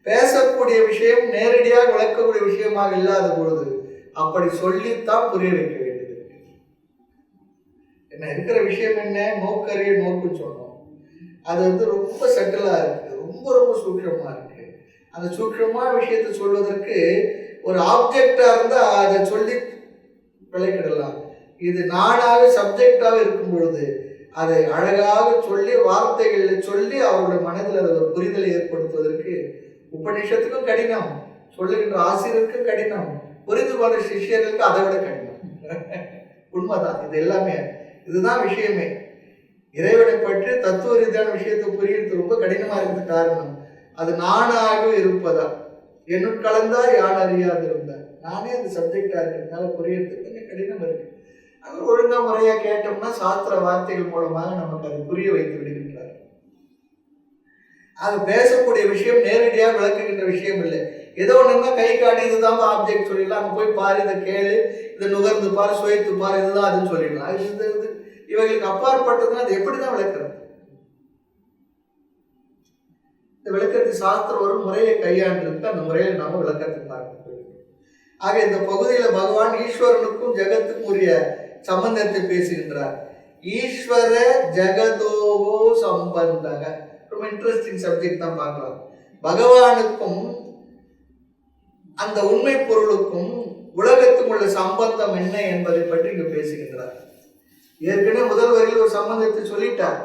பேசக்கூடிய விஷயம் நேரடியாக விளக்கக்கூடிய விஷயமாக இல்லாத பொழுது அப்படி சொல்லித்தான் புரிய வைக்க வேண்டியது. என்ன இருக்கிற விஷயம் என்ன? நோக்கரிய நோக்கு சொன்னோம். அது ரொம்ப சட்டலா இருக்கு, ரொம்ப ரொம்ப சூக்ஷமா இருக்கு. அந்த சூக்ஷமான விஷயத்தை சொல்வதற்கு ஒரு ஆப்ஜெக்டா இருந்தா அதை சொல்லி விளக்கிடலாம். இது நானாக சப்ஜெக்டாக இருக்கும் பொழுது அதை அழகாக சொல்லி வார்த்தைகளில் சொல்லி அவருடைய மனதில் அதை ஒரு புரிதலை ஏற்படுத்துவதற்கு உபநிஷத்துக்கும் கடினம், சொல்லுகின்ற ஆசிரியருக்கும் கடினம், புரிந்து கொண்ட சிஷ்யர்களுக்கு அதை விட கடினம். உண்மைதான். இது எல்லாமே இதுதான் விஷயமே. இறைவனை பற்றி தத்துவ ரீதியான விஷயத்தை புரியுறது ரொம்ப கடினமா இருக்கிறது. காரணம், அது நானாக இருப்பதா. என்னுள் கலந்தா யான் அறியாது இருந்தார். நானே அந்த சப்ஜெக்டா இருக்கிறதுனால புரியறதுக்கு கொஞ்சம் கடினம் இருக்கு. அது ஒழுங்கா முறையா கேட்டோம்னா சாஸ்திர வார்த்தைகள் மூலமாக நமக்கு அது புரிய வைத்து விடுகின்றார். அது பேசக்கூடிய விஷயம் நேரடியாக விளக்குகின்ற விஷயம் இல்லை. ஏதோ ஒண்ணுன்னா கை காட்டி இதுதான் ஆப்ஜெக்ட் சொல்லிடலாம். அங்க போய் பாரு, இதை கேளு, இதை நுகர்ந்து பாரு, சுவைத்து பாரு, இதுதான் அதுன்னு சொல்லிடலாம். இது இவைகளுக்கு அப்பாற்பட்டதுன்னா அது எப்படிதான் விளக்குறது? இந்த விளக்கத்துக்கு சாஸ்திரம் ஒரு முறையை கையாண்டிருக்கு. அந்த முறையில் நாம விளக்கத்தை பார்க்க போகிறோம். ஆக இந்த பகுதியில பகவான் ஈஸ்வரனுக்கும் ஜெகத்துக்கும் உரிய சம்பந்தத்தை பேசுகின்றார். ஈஸ்வர ஜெகதோகோ சம்பந்தக, ரொம்ப இன்ட்ரெஸ்டிங் சப்ஜெக்ட் தான் பார்க்கலாம். பகவானுக்கும் அந்த உண்மை பொருளுக்கும் உலகத்துக்கும் உள்ள சம்பந்தம் என்ன என்பதை பற்றி இங்கு பேசுகின்றார். ஏற்கனவே முதல் வரியில் ஒரு சம்பந்தத்தை சொல்லிட்டார்.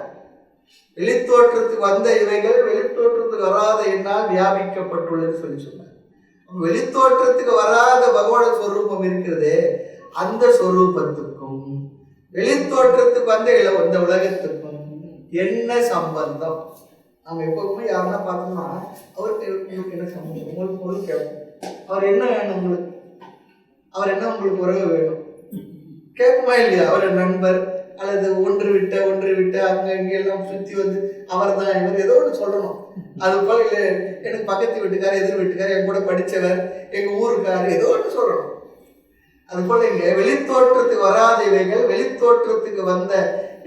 வெளித்தோற்றத்துக்கு வந்த இவைகள் வெளித்தோற்றத்துக்கு வராத என்னால் வியாபிக்கப்பட்டுள்ளது சொல்லி சொன்னார். வெளித்தோற்றத்துக்கு வராத பகவான ஸ்வரூபம் இருக்கிறதே, அந்த ஸ்வரூபத்துக்கும் வெளித்தோற்றத்துக்கு வந்த இந்த உலகத்துக்கும் என்ன சம்பந்தம்? நம்ம எப்பவுமே யாருன்னா பார்த்தோம்னா அவருக்கு என்ன சம்பந்தம், உங்களுக்கு கேட்போம். அவர் என்ன வேணும் உங்களுக்கு, அவர் என்ன உங்களுக்கு உறவு வேணும் கேட்போமா இல்லையா? அவர் நண்பர் அல்லது ஒன்று விட்ட அங்க இங்கெல்லாம் சுற்றி வந்து அவர் தான் இவர் ஏதோ ஒன்று சொல்லணும். அது போல இல்லை, எனக்கு பக்கத்து வீட்டுக்கார், எதிர் வீட்டுக்கார், என் கூட படித்தவர், எங்க ஊருக்கார், ஏதோ ஒன்று சொல்லணும். அது போல இங்க வெளித்தோற்றத்துக்கு வராத இவைகள் வெளித்தோற்றத்துக்கு வந்த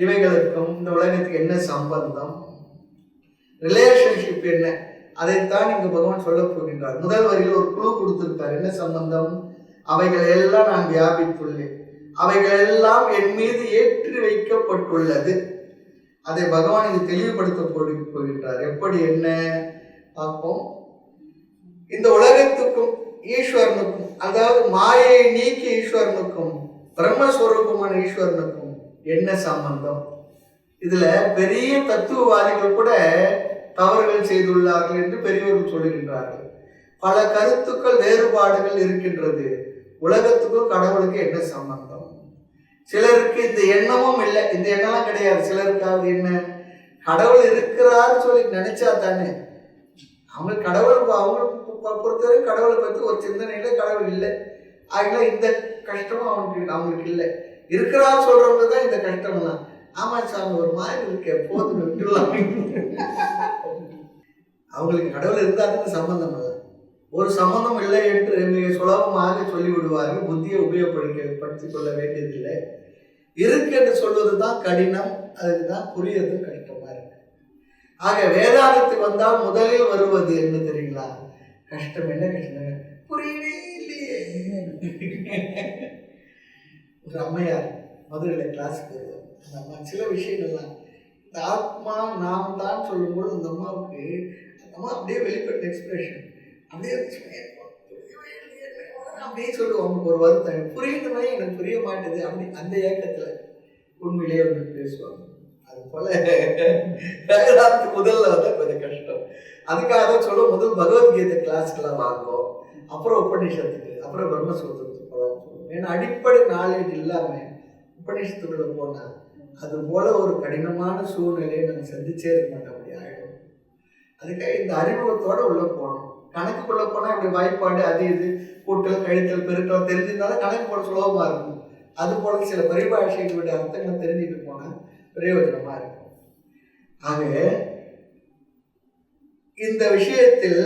இவைகளுக்கும் இந்த உலகத்துக்கு என்ன சம்பந்தம், ரிலேஷன்ஷிப் என்ன, அதைத்தான் இங்கு பகவான் சொல்ல போகின்றார். முதல் வரியில் ஒரு குழு கொடுத்திருக்கார். என்ன சம்பந்தம்? அவைகள் எல்லாம் நான் வியாபித்துள்ளேன், அவைகள் எல்லாம் என் மீது ஏற்றி வைக்கப்பட்டுள்ளது. அதை பகவான் இது தெளிவுபடுத்த போகின்றார். எப்படி என்ன பார்ப்போம். இந்த உலகத்துக்கும் ஈஸ்வரனுக்கும், அதாவது மாயை நீக்கி ஈஸ்வரனுக்கும் பிரம்மஸ்வரூபமான ஈஸ்வரனுக்கும் என்ன சம்பந்தம்? இதுல பெரிய தத்துவவாதிகள் கூட தவறுகள் செய்துள்ளார்கள் என்று பெரியவர்கள் சொல்லுகின்றார்கள். பல கருத்துக்கள் வேறுபாடுகள் இருக்கின்றது. உலகத்துக்கும் கடவுளுக்கு என்ன சம்பந்தம்? சிலருக்கு இந்த எண்ணமும் இல்லை, இந்த எண்ணம்லாம் கிடையாது. சிலருக்காவது என்ன, கடவுள் இருக்கிறான்னு சொல்லி நினைச்சா தானே அவங்க கடவுள், அவங்களுக்கு பொறுத்தவரை கடவுளை பற்றி ஒரு சிந்தனையில கடவுள் இல்லை. ஆகல இந்த கஷ்டமும் அவங்களுக்கு இல்லை. இருக்கிறான்னு சொல்றவங்க தான் இந்த கஷ்டம்லாம். ஆமா சாமி ஒரு மாதிரி இருக்கு, எப்போதும் விட்டுலாம். அவங்களுக்கு கடவுள் இருந்தாலும் சம்பந்தம் இல்லை. ஒரு சம்பந்தம் இல்லை என்று மிக சுலபமாக சொல்லிவிடுவார்கள். புத்தியை உபயோகப்படுத்திக் கொள்ள வேண்டியதில்லை. இருக்கு என்று சொல்வது தான் கடினம், அதுக்கு தான் புரியறது கஷ்டமா இருக்கு. ஆக வேதாந்தத்துக்கு வந்தால் முதலில் வருவது என்ன தெரியுங்களா? கஷ்டம். என்ன கஷ்டம்? புரியவே இல்லையே. ஒரு அம்மையார் மதுரையில் கிளாஸுக்கு வருவார். அந்த அம்மா சில விஷயங்கள்லாம் இந்த ஆத்மா நாம் தான் சொல்லும்போது அந்த அம்மாவுக்கு, அந்த அம்மா அப்படியே வெளிப்பட்ட எக்ஸ்பிரஷன் அப்படியே அப்படியே சொல்லுவாங்க. ஒரு வருத்தம் புரியுதுமே, எனக்கு புரிய மாட்டேது அப்படி அந்த ஏக்கத்தில் உண்மையிலேயே வந்து பேசுவாங்க. அது போல வேதாந்தத்துக்கு முதல்ல வந்து கொஞ்சம் கஷ்டம். அதுக்காக தான் சொல்ல முதல் பகவத்கீதை கிளாஸ்க்கெல்லாம் வாங்கும், அப்புறம் உபநிஷத்துக்கு, அப்புறம் பிரம்மசூத்திரத்துக்கு போகலாம் சொல்லுவோம். ஏன்னா அடிப்படை நாலேஜ் இல்லாமல் உபநிஷத்துக்குள்ள போனால் அது போல ஒரு கடினமான சூழ்நிலையை நம்ம சந்திச்சே இருக்க மாட்டோம், அப்படி ஆகிடும். அதுக்காக இந்த அறிமுகத்தோடு உள்ளே போகணும். கணக்குக்குள்ளே போனால் இப்படி வாய்ப்பாடு அது இது கூட்டல் கழித்தல் பெருக்கல் தெரிஞ்சிருந்தாலும் கணக்கு போட சுலபமாக இருக்கும். அது போல சில பரிபாஷைகளுடைய அர்த்தங்களை தெரிஞ்சுட்டு போனால் பிரயோஜனமாக இருக்கும். ஆக இந்த விஷயத்தில்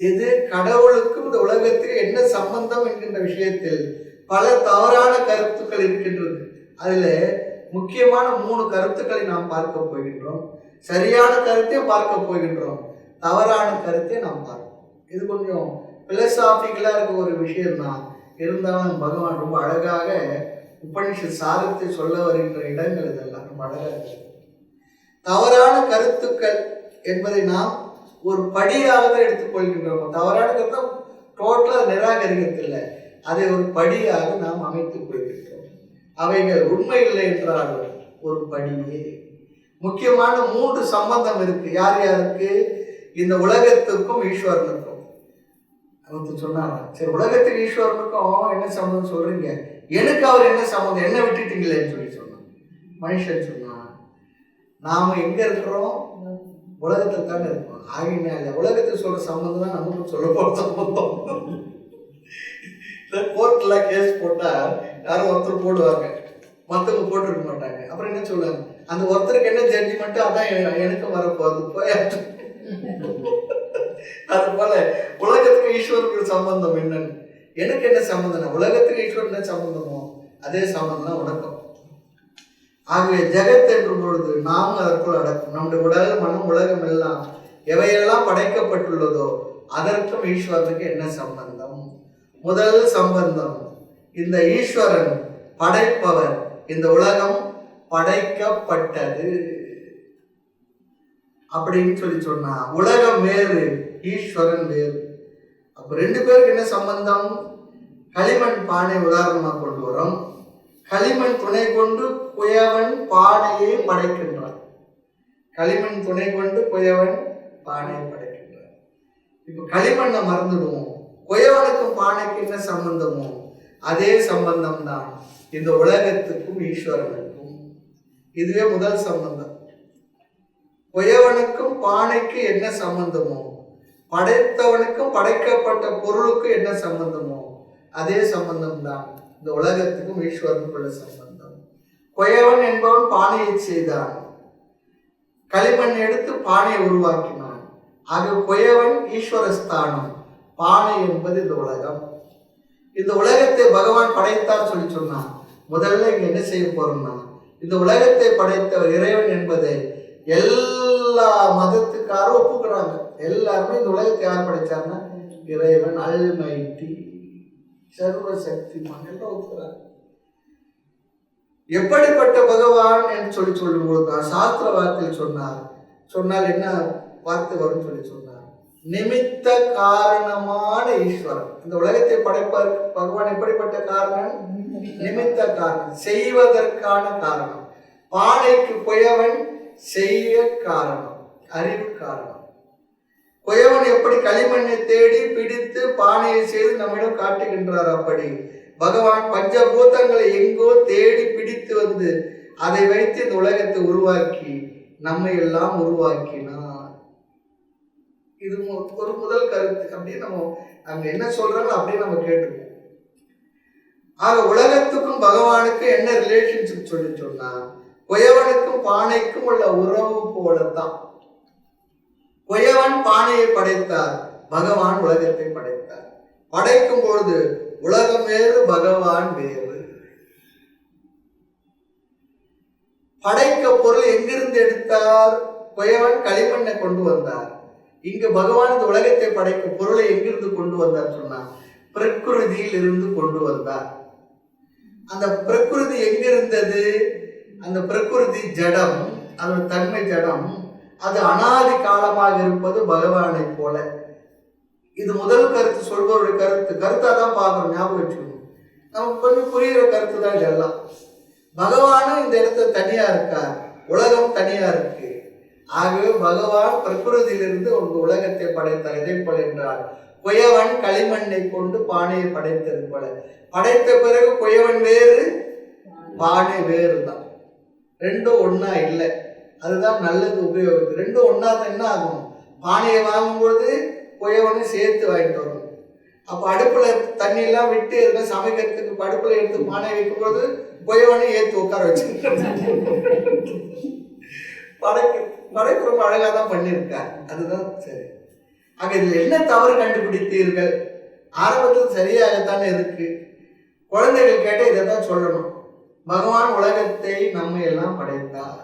இது கடவுளுக்கும் இந்த உலகத்துக்கு என்ன சம்பந்தம் என்கின்ற விஷயத்தில் பல தவறான கருத்துக்கள் இருக்கின்றது. அதில் முக்கியமான 3 கருத்துக்களை நாம் பார்க்க போகின்றோம். சரியான கருத்தையும் பார்க்க போகின்றோம், தவறான கருத்தை நாம் பார்ப்போம். இது கொஞ்சம் பிலசாபிக்கலாக இருக்க ஒரு விஷயம்தான். இருந்தாலும் பகவான் ரொம்ப அழகாக உபனிஷத் சாரத்தை சொல்ல வருகின்ற இடங்கள் இதெல்லாம் ரொம்ப அழகாக இருக்கு. தவறான கருத்துக்கள் என்பதை நாம் ஒரு படியாக தான் எடுத்துக்கொள்கின்றோம். தவறான கருத்தை டோட்டலாக நிராகரிக்கத்தில்லை, அதை ஒரு படியாக நாம் அமைத்துக் கொள்கின்றோம். அவைகள் உண்மை இல்லை என்றாலும் ஒரு படியே. முக்கியமான 3 சம்பந்தம் இருக்கு. யார் யாருக்கு? இந்த உலகத்துக்கும் ஈஸ்வரனுக்கும். அவர் சொன்னாரா, சரி உலகத்துக்கு ஈஸ்வரனுக்கும் என்ன சம்பந்தம் சொல்றீங்க, எனக்கு அவர் என்ன சம்பந்தம், என்ன விட்டுட்டீங்களேன்னு சொல்லி சொன்னான். மனுஷன் சொன்னான், நாம எங்க இருக்கிறோம்? உலகத்தில் தானே இருக்கோம். ஆகினால உலகத்துக்கு சொல்ற சம்பந்தம் தான் நமக்கு சொல்ல போற சம்பந்தம். கோர்ட்ல கேஸ் போட்டா யாரும் ஒருத்தர் போடுவாங்க, மற்றவங்க போட்டிருக்க மாட்டாங்க. அப்புறம் என்ன சொல்லுவாங்க, அந்த ஒருத்தருக்கு என்ன ஜட்ஜ்மெண்ட்டோ அதான் எனக்கு வரப்போகுது போயாச்சு. அது போல உலகத்துக்கு ஈஸ்வருக்கு சம்பந்தம் என்னன்னு, எனக்கு என்ன சம்பந்தம், உலகத்துக்கு ஈஸ்வரன் என்ன சம்பந்தமோ அதே சம்பந்தம் தான் உனக்கும். ஆகவே ஜெகத் என்று பொழுது நாம் அதற்குள் அடக்கும். நம்முடைய உடல் மனம் உலகம் எல்லாம் எவையெல்லாம் படைக்கப்பட்டுள்ளதோ அதற்கும் ஈஸ்வரனுக்கு என்ன சம்பந்தம்? முதல் சம்பந்தம், இந்த ஈஸ்வரன் படைப்பவர், இந்த உலகம் படைக்கப்பட்டது அப்படின்னு சொல்லி சொன்னா உலகம் வேறு, ஈஸ்வரன் வேறு. அப்ப 2 பேருக்கு என்ன சம்பந்தம்? களிமண் பானை உதாரணமாக கொண்டு வரோம். களிமண் துணை கொண்டு குயவன் பானையை படைக்கின்றான். களிமண் துணை கொண்டு குயவன் பானையை படைக்கின்றான். இப்ப களிமண்ணை மறந்துடுவோம். குயவனுக்கும் பானைக்கு என்ன சம்பந்தமோ அதே சம்பந்தம் தான் இந்த உலகத்துக்கும் ஈஸ்வரனுக்கும். இதுவே முதல் சம்பந்தம். குயவனுக்கும் பானைக்கு என்ன சம்பந்தமோ படைத்தவனுக்கும் படைக்கப்பட்ட பொருளுக்கும் என்ன சம்பந்தமோ அதே சம்பந்தம் தான் இந்த உலகத்துக்கும் ஈஸ்வரனுக்குள்ள சம்பந்தம். குயவன் என்பவன் பானையை செய்தான், களிமண் எடுத்து பானையை உருவாக்கினான். ஆக குயவன் ஈஸ்வரஸ்தானம், பானை என்பது இந்த உலகம். இந்த உலகத்தை பகவான் படைத்தார் சொல்லி சொன்னான். முதல்ல இங்க என்ன செய்ய போறோம்னா, இந்த உலகத்தை படைத்தவர் இறைவன் என்பதை எல்லா மதத்துக்காரும் ஒப்புக்கிறாங்க. எல்லாருமே இந்த உலகத்தை யார் படைச்சாருன்னா இறைவன், அல்மைட்டி, சர்வசக்தி எல்லாம் ஒப்புக்கிறாங்க. எப்படிப்பட்ட பகவான் என்று சொல்லி சொல்லும்போது தான் சாஸ்திர வார்த்தையில் சொன்னால் என்ன வார்த்தை வரும் சொல்லி சொன்னார், நிமித்த காரணமான ஈஸ்வரன். இந்த உலகத்தை படைப்பார் பகவான் எப்படிப்பட்ட காரணம்? நிமித்த காரணம், செய்வதற்கான காரணம். பானைக்கு குயவன் செய்ய காரணம், அறிவு காரணம். குயவன் எப்படி களிமண்ணை தேடி பிடித்து பானையை செய்து நம்மிடம் காட்டுகின்றார், அப்படி பகவான் பஞ்சபூதங்களை எங்கோ தேடி பிடித்து வந்து அதை வைத்து இந்த உலகத்தை உருவாக்கி நம்மை எல்லாம் உருவாக்கினார். இது ஒரு முதல் கருத்து. அப்படியே நம்ம என்ன சொல்றாங்களோ அப்படியே நம்ம கேட்டுக்கோம். ஆக உலகத்துக்கும் பகவானுக்கும் என்ன ரிலேஷன்ஷிப் சொன்னா, குயவனுக்கும் பானைக்கும் உள்ள உறவு போலத்தான். குயவன் பானையை படைத்தார், பகவான் உலகத்தை படைத்தார். படைக்கும் பொழுது உலகம் வேறு, பகவான் வேறு. படைக்க பொருள் எங்கிருந்து எடுத்தார்? குயவன் களிமண்ணை கொண்டு வந்தார். இங்கு பகவான் இந்த உலகத்தை படைக்க பொருளை எங்கிருந்து கொண்டு வந்தார் சொன்னார், பிரகிருதியில் இருந்து கொண்டு வந்தார். அந்த பிரகிருதி எங்கிருந்தது? அந்த பிரகிருதி ஜடம், அதோட தன்மை ஜடம். அது அனாதி காலமாக இருப்பது பகவானை போல. இது முதல் கருத்து. சொல்பவருடைய கருத்தா தான் பார்க்கணும், ஞாபகம் வச்சுக்கணும். நமக்கு கொஞ்சம் புரிகிற கருத்து தான் இதெல்லாம். பகவானும் இந்த இடத்துல தனியா இருக்கார், உலகம் தனியா இருக்கு. ஆகவே பகவான் பிரகிருதியிலிருந்து ஒரு உலகத்தை படைத்தார். இதே போல என்றால் குயவன் களிமண்ணை கொண்டு பானையை படைத்தது போல, படைத்த பிறகு குயவன் வேறு, பானை வேறு தான். ரெண்டும் ஒன்னா இல்லை. அதுதான் நல்லது உபயோகம். ரெண்டும் ஒன்னா தான் என்ன ஆகும்? பானையை வாங்கும்பொழுது குயவனும் சேர்த்து வாங்கிட்டு வரணும். அப்போ அடுப்பில் தண்ணி எல்லாம் விட்டு எதுவும் சமைக்கிறதுக்கு அடுப்பில் எடுத்து பானை வைக்கும்போது குயவனையும் ஏற்று உட்கார வச்சு படைக்கு ரொம்ப அழகாக தான் பண்ணியிருக்கார். அதுதான் சரி. ஆக இதில் என்ன தவறு கண்டுபிடித்தீர்கள்? ஆரம்பத்தில் சரியாகத்தானே இருக்கு. குழந்தைகள் கேட்டால் இதை தான் சொல்லணும். பகவான் உலகத்தை நம்ம எல்லாம் படைத்தார்.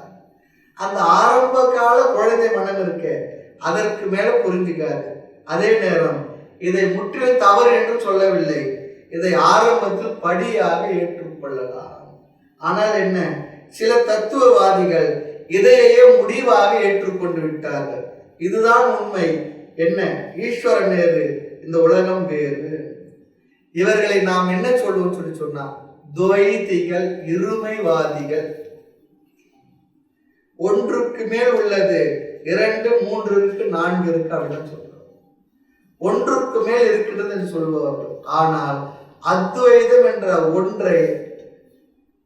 அந்த ஆரம்ப கால குழந்தை மனம் இருக்கு, அதற்கு மேல புரிஞ்சுக்காது. அதே நேரம் இதை முற்றிலும் தவறு என்று சொல்லவில்லை. இதை ஆரம்பத்தில் படியாக ஏற்றுக்கொள்ளலாம். ஆனால் என்ன, சில தத்துவவாதிகள் இதையே முடிவாக ஏற்றுக்கொண்டு விட்டார்கள். இதுதான் உண்மை. என்ன, ஈஸ்வரன் வேறு, இந்த உலகம் வேறு. இவர்களை நாம் என்ன சொல்லுவோம் சொன்னா, துவைதிகள், இருமைவாதிகள். ஒன்றுக்கு மேல் உள்ளது, 2, 3 இருக்கு, 4 இருக்கு அப்படின்னு சொல்றோம். ஒன்றுக்கு மேல் இருக்கின்றது என்று சொல்பவர்கள். ஆனால் அத்வைதம் என்ற ஒன்றை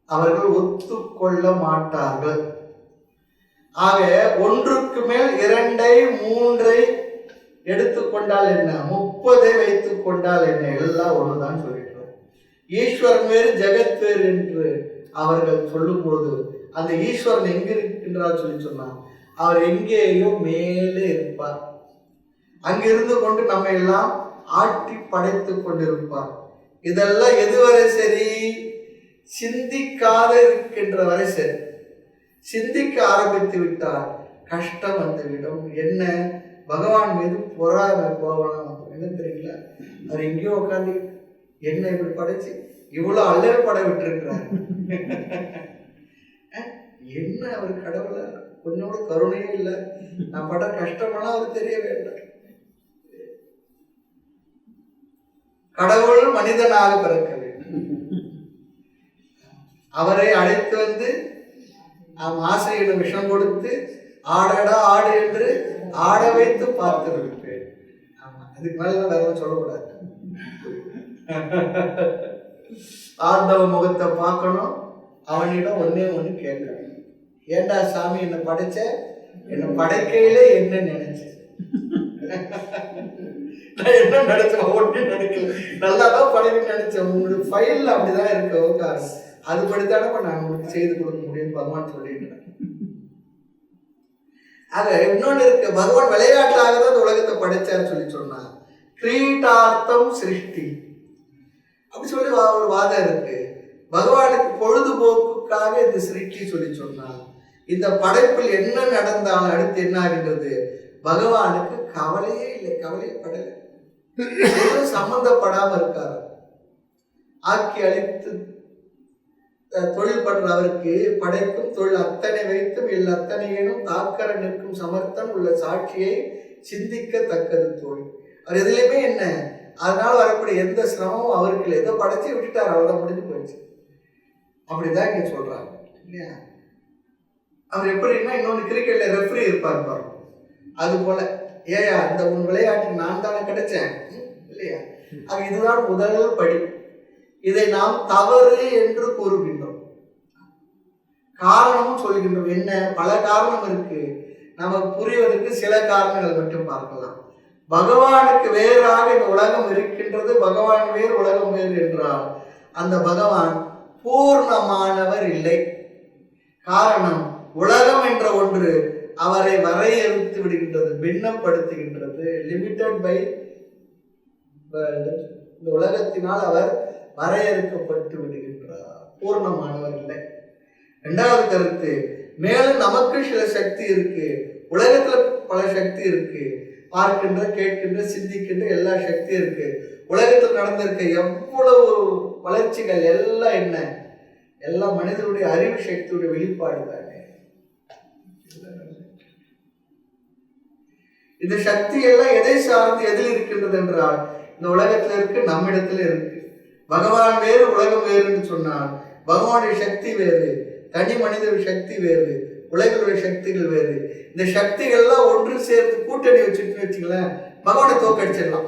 அவர்கள் ஒத்துக்கொள்ள மாட்டார்கள். ஆக ஒன்றுக்கு மேல் 2, 3 எடுத்துக்கொண்டால் என்ன, 30 வைத்துக் கொண்டால் என்ன, எல்லாம் ஒண்ணுதான் சொல்லிடுறோம். ஈஸ்வரன் வேறு, ஜெகத் வேறு என்று அவர்கள் சொல்லும் பொழுது அந்த ஈஸ்வரன் எங்க இருக்கின்றார் சொன்னா, அவர் எங்கேயோ மேலே இருப்பார். அங்கிருந்து கொண்டு நம்ம எல்லாம் ஆட்டி படைத்துக் கொண்டிருப்பார். இதெல்லாம் எதுவரை சரி? சிந்திக்காத இருக்கின்ற வரை சரி. சிந்திக்க ஆரம்பித்து விட்டால் கஷ்டம் வந்துவிடும். என்ன, பகவான் மீது பொறாமை போகணும். என்ன தெரியல, அவர் எங்கேயோ உட்காந்து என்ன இப்படி படைச்சு இவ்வளவு அல்லவே பட விட்டுருக்கிறார். என்ன அவர் கடவுள கொஞ்சோட கருணையே இல்லை. நான் பட கஷ்டமெல்லாம் அவர் தெரிய வேண்டாம். கடவுள் மனிதனாக பிறக்க வேண்டும். அவரை அழைத்து வந்து ஆசையிடம் விஷம் கொடுத்து ஆடடா ஆடு என்று ஆட வைத்து பார்த்திருப்பேன். ஆமா, அதுக்கு மேல வேற சொல்லக்கூடாது. ஆண்டவ முகத்தை பார்க்கணும், அவனிடம் ஒண்ணு கேட்கணும். ஏண்டா சாமி என்ன படைச்ச, என்ன படைக்கையிலே என்ன நினைச்சேன், நான் என்ன நினைச்சேன், ஒன்றும் நினைக்கல, நல்லாதான் படைக்க நினைச்சேன். உங்களுடைய ஃபைல்ல அப்படிதான் இருக்க காரணம். அது படித்தானே நான் உங்களுக்கு செய்து கொடுக்க முடியும் பகவான் சொல்லிட்டு. ஆக இன்னொன்னு இருக்கு, பகவான் விளையாட்டாக தான் இந்த உலகத்தை படைச்சார் சொன்னா, கிரீட்டார்த்தம் சிருஷ்டி அப்படி சொல்லி ஒரு வாதம் இருக்கு. பகவானுக்கு பொழுதுபோக்குக்காக இந்த சிருஷ்டி சொன்னா, இந்த படைப்பில் என்ன நடந்தாலும் அடுத்து என்ன ஆகின்றது, பகவானுக்கு கவலையே இல்லை, கவலையப்படலை, சம்பந்தப்படாம இருக்காரு. ஆக்கி அழித்து தொழில் பண்ற அவருக்கு படைக்கும் தொழில் அத்தனை வைத்தும் இல்லை அத்தனையேனும் தாக்கர நிற்கும் சமர்த்தம் உள்ள சாட்சியை சிந்திக்கத்தக்கது தொழில். அவர் எதுலையுமே என்ன, அதனால வரக்கூடிய எந்த சிரமமும் அவருக்கு இல்லை. எதோ படைச்சு விட்டுட்டார், அவ்வளவுதான், முடிஞ்சு போயிடுச்சு. அப்படிதான் இங்க சொல்றாங்க இல்லையா. அவர் எப்படின்னா, இன்னொன்று கிரிக்கெட்ல ரெஃப்ரி இருப்பார் பாருங்க, அது போல ஏயா இந்த உன் விளையாட்டுக்கு நான் தானே கிடைச்சேன் இல்லையா? ஆக இதுதான் முதல் படி. இதை நாம் தவறு என்று கூறுகின்றோம், காரணமும் சொல்கின்றோம். என்ன, பல காரணம் இருக்கு. நமக்கு புரிவதற்கு சில காரணங்கள் மட்டும் பார்க்கலாம். பகவானுக்கு வேறாக இந்த உலகம் இருக்கின்றது, பகவான் வேறு உலகம் வேறு என்றால் அந்த பகவான் பூர்ணமானவர் இல்லை. காரணம், உலகம் என்ற ஒன்று அவரை வரையறுத்து விடுகின்றது, பின்னப்படுத்துகின்றது, லிமிட்டட் பை இந்த உலகத்தினால் அவர் வரையறுக்கப்பட்டு விடுகின்றார், பூர்ணமானவர் இல்லை. இரண்டாவது கருத்து, மேலும் நமக்கு சில சக்தி இருக்கு, உலகத்துல பல சக்தி இருக்கு, பார்க்கின்ற, கேட்கின்ற, சிந்திக்கின்ற எல்லா சக்தி இருக்கு. உலகத்தில் நடந்திருக்க எவ்வளவு வளர்ச்சிகள் எல்லாம் என்ன, எல்லாம் மனிதனுடைய அறிவு சக்தியுடைய வெளிப்பாடு தானே. இந்த சக்தி எல்லாம் எதை சார்ந்து எதில் இருக்கின்றது என்றால் இந்த உலகத்துல இருக்கு, நம்மிடத்துல இருக்கு. பகவான் வேறு உலகம் வேறு என்று சொன்னால் பகவானுடைய சக்தி வேறு, தனி மனிதனுடைய சக்தி வேறு, உலகளுடைய சக்திகள் வேறு. இந்த சக்திகள்லாம் ஒன்று சேர்த்து கூட்டணி வச்சுட்டு வச்சுங்களேன், பகவானை தோக்கடிச்சிடலாம்.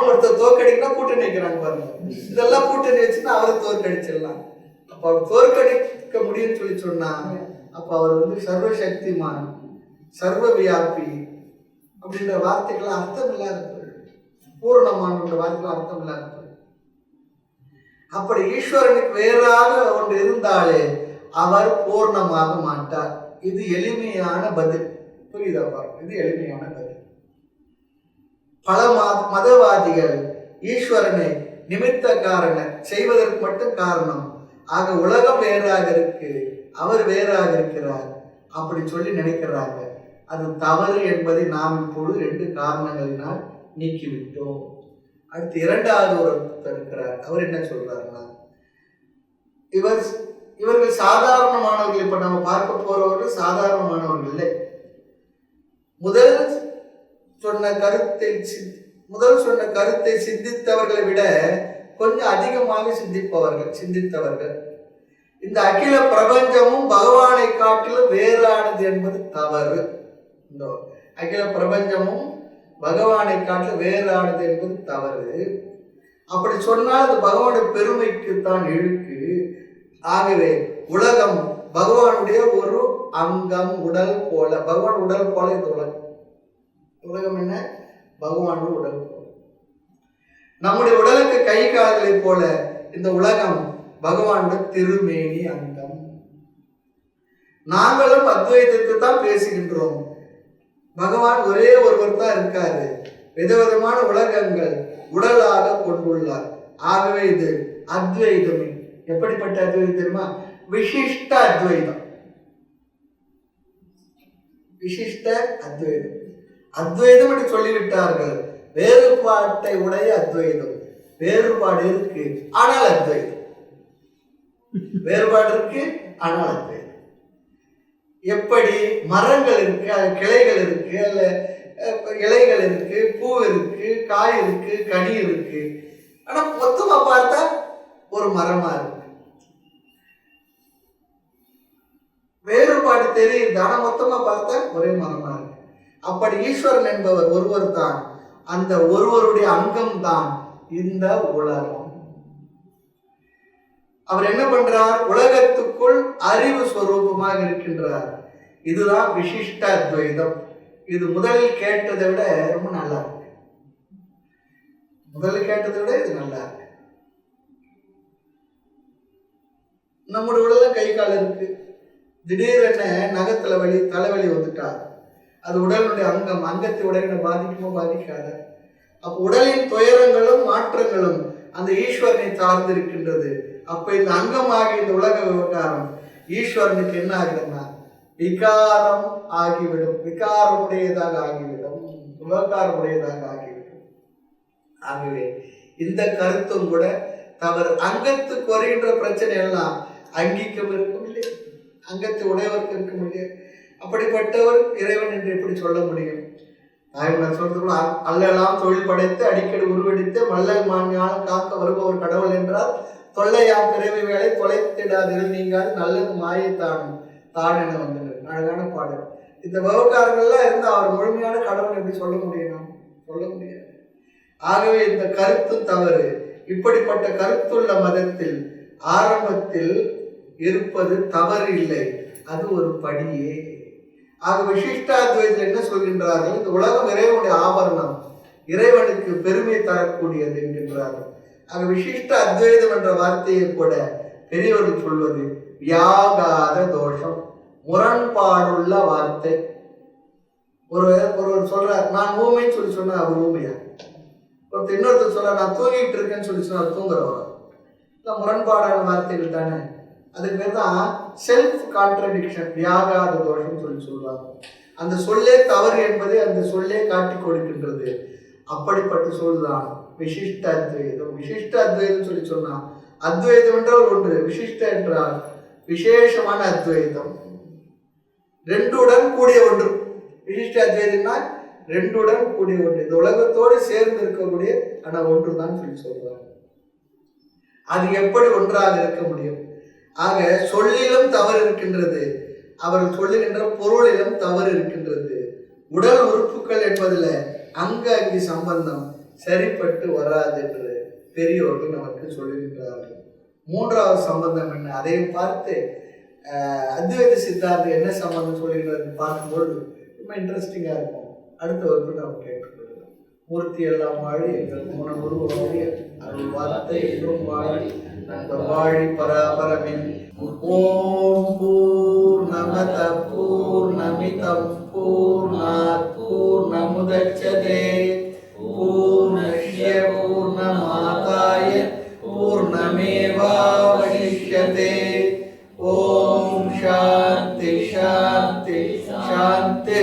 ஒருத்தர் தோக்கடிக்கனா கூட்டணி வைக்கிறாங்க பாருங்க, இதெல்லாம் கூட்டணி வச்சுன்னா அவரை தோற்கடிச்சிடலாம். அப்ப அவர் தோற்கடிக்க முடியும்னு சொல்லி சொன்னாங்க. அப்ப அவர் சர்வசக்திமான், சர்வ வியாபி அப்படின்ற வார்த்தைகள் அர்த்தம் இல்லாத பொருள், பூர்ணமான வார்த்தைகள் அர்த்தம் இல்லாத பொருள். அப்படி ஈஸ்வரனுக்கு வேறாக ஒன்று இருந்தாலே அவர் பூர்ணமாக மாட்டார். இது எளிமையான பதில், புரியுதா பாருங்க, இது எளிமையான பதில். பல மதவாதிகள் ஈஸ்வரனை நிமித்த காரணம் செய்வதற்கு மட்டும் காரணம், ஆக உலகம் வேறாக இருக்கு, அவர் வேறாக இருக்கிறார் அப்படி சொல்லி நினைக்கிறாங்க. அது தவறு என்பதை நாம் இப்பொழுது 2 காரணங்களினால் நீக்கிவிட்டோம். அடுத்து இரண்டாவது ஒருத்தர் இருக்கிறார், அவர் என்ன சொல்றாருன்னா, இவர்கள் சாதாரணமானவர்கள். இப்ப நம்ம பார்க்க போறவர்கள் சாதாரணமானவர்கள் இல்லை. முதல் சொன்ன கருத்தை சிந்தித்தவர்களை விட கொஞ்சம் அதிகமாக சிந்தித்தவர்கள். இந்த அகில பிரபஞ்சமும் பகவானை காட்டிலும் வேறானது என்பது தவறு. இந்த அகில பிரபஞ்சமும் பகவானை காட்டிலும் வேறானது என்பது தவறு. அப்படி சொன்னால் அது பகவானுடைய பெருமைக்கு தான் இழுக்கு. ஆகவே உலகம் பகவானுடைய ஒரு அங்கம், உடல் போல. பகவான் உடல் போல இந்த உலகம் என்ன, பகவானுடைய உடல் போல. நம்முடைய உடலுக்கு கை கால்களை போல இந்த உலகம் பகவானுடைய திருமேனி அங்கம். நாங்களும் அத்வைதத்தை தான் பேசுகின்றோம். பகவான் ஒரே ஒருவர் தான் இருக்காரு, விதவிதமான உலகங்கள் உடலாக கொண்டுள்ளார். ஆகவே இது அத்வைதம். எப்படிப்பட்ட அத்வைதம் தெரியுமா? விசிஷ்ட அத்வைதம். விசிஷ்ட அத்வைதம். அத்வைதம் என்று சொல்லிவிட்டார்கள். வேறுபாட்டை உடைய அத்வைதம். வேறுபாடு இருக்கு ஆனால் அத்வைதம். வேறுபாடு இருக்கு ஆனால் அத்வைதம். எப்படி மரங்கள் இருக்கு, அது கிளைகள் இருக்கு, அல்ல இலைகள் இருக்கு, பூ இருக்கு, காய் இருக்கு, கனி இருக்கு, ஆனா மொத்தமா பார்த்தா ஒரு மரமா இருக்கு. வேறுபாடு தெரியுது, ஆனா மொத்தமா பார்த்தா ஒரே மரமா இருக்கு. அப்படி ஈஸ்வரன் என்பவர் ஒருவர் தான். அந்த ஒருவருடைய அங்கம் தான் இந்த உலகம். அவர் என்ன பண்றார்? உலகத்துக்குள் அறிவு ஸ்வரூபமாக இருக்கின்றார். இதுதான் விசிஷ்ட அத்வைதம். இது முதலில் கேட்டதை விட ரொம்ப நல்லா இருக்கு. முதலில் கேட்டதை விட இது நல்லா இருக்கு. நம்முடைய உடல்ல கை கால் இருக்கு, திடீரென நகத்துல வலி, தலைவலி வந்துட்டா அது உடலுடைய அங்கம். அங்கத்தை உடனே பாதிக்குமோ பாதிக்காத? அப்ப உடலின் துயரங்களும் மாற்றங்களும் அந்த ஈஸ்வரனை சார்ந்து இருக்கின்றது. அப்ப இந்த அங்கமாகி இந்த உலக விவகாரம் ஈஸ்வரனுக்கு என்ன ஆகுதுன்னா விகாரம் ஆகிவிடும், விகாரமுடையதாக ஆகிவிடும், விவகாரமுடையதாக ஆகிவிடும். ஆகவே இந்த கருத்தும் கூட தவறு. அங்கத்துக்கு வருகின்ற பிரச்சனை எல்லாம் அங்கிக்கும் இருக்கும் இல்லை, அங்கத்தை உடையவருக்கு இருக்கும் இல்லையா? அப்படிப்பட்டவர் இறைவன் என்று எப்படி சொல்ல முடியும்? தாய்மன்னர் சொல்றதுக்குள்ள அல்லெல்லாம் தொழில் படைத்து அடிக்கடி உருவெடித்து மல்லல் மாஞானம் காக்க வருபவர் கடவுள் என்றால் தொல்லையாம் பிறவி வேலை தொலைத்திடாதில் நீங்கள் நல்லது மாயை தானும் தான் என வந்தனர். அழகான பாடல். இந்த விவகாரங்கள்லாம் இருந்து அவர் முழுமையான கடவுள் எப்படி சொல்ல முடியும்? சொல்ல முடியாது. ஆகவே இந்த கருத்தும் தவறு. இப்படிப்பட்ட கருத்துள்ள மதத்தில் ஆரம்பத்தில் இருப்பது தவறு இல்லை, அது ஒரு படியே. ஆக விசிஷ்டாத்வைதத்தில் என்ன சொல்கின்றார்கள்? இந்த உலகம் இறைவனுடைய ஆபரணம், இறைவனுக்கு பெருமை தரக்கூடியது என்கின்றார்கள். ஆக விசிஷ்ட அத்வைதம் என்ற வார்த்தையை கூட பெரியவர்கள் சொல்வது வியாகாத தோஷம், முரண்பாடுள்ள வார்த்தை. ஒருவர் சொல்றார் நான் ஊமைன்னு சொல்லி சொன்னா அவர் ஊமையா? ஒருத்தர் இன்னொருத்தர் சொல்ற நான் தூங்கிட்டு இருக்கேன்னு சொல்லி சொன்னா தூங்குறவரா? முரண்பாடான வார்த்தைகள் தானே. அதுக்கு பேர் தான் செல்ஃப் கான்ட்ரடிக்ஷன், வியாகாத தோஷம் சொல்லி சொல்லுவாங்க. அந்த சொல்லே தவறு என்பதை அந்த சொல்லே காட்டி கொடுக்கின்றது. அப்படிப்பட்ட சொல்தான் விசிஷ்ட அத்வைதம். விசிஷ்ட அத்வைதம் சொல்லி சொன்னா அத்வைதம் என்றால் ஒன்று, விசிஷ்ட என்றால் விசேஷமான அத்வைதம், ரெண்டுடன் கூடிய ஒன்று. விசிஷ்ட அத்வைதம்னா ரெண்டுடன் கூடிய ஒன்று, இந்த உலகத்தோடு சேர்ந்து இருக்கக்கூடிய ஆனா ஒன்று தான் சொல்லி சொல்றாங்க. அது எப்படி ஒன்றாக இருக்க முடியும்? ஆக சொல்லிலும் தவறு இருக்கின்றது, அவர்கள் சொல்லுகின்ற பொருளிலும் தவறு இருக்கின்றது. உடல் உறுப்புகள் என்பதில் அங்கி சம்பந்தம் சரிப்பட்டு வராது என்று பெரியோர்கள் நமக்கு சொல்லுகின்றார்கள். மூன்றாவது சம்பந்தம் என்ன? அதையும் பார்த்து அத்வைத சித்தாந்தம் என்ன சம்பந்தம் சொல்லுகிறது பார்க்கும்போது ரொம்ப இன்ட்ரெஸ்டிங்காக இருக்கும். அடுத்த வகுப்பு நம்ம கேட்டுக்கொள்ளலாம். மூர்த்தி எல்லாம் வாழி, எங்கள் மூணு உருவ வாழி, அருள் வார்த்தை என்றும் வாழி, நாங்கள் வாழி பராபரமின். ஓம் பூர்ணமத பூர்ணமிதம் பூர்ணாத் பூர்ணமுதச்யதே பூர்ணஸ்ய பூர்ணமாதாய பூர்ணமேவாவசிஷ்யதே. ஓம் சாந்தி சாந்தி சாந்தி.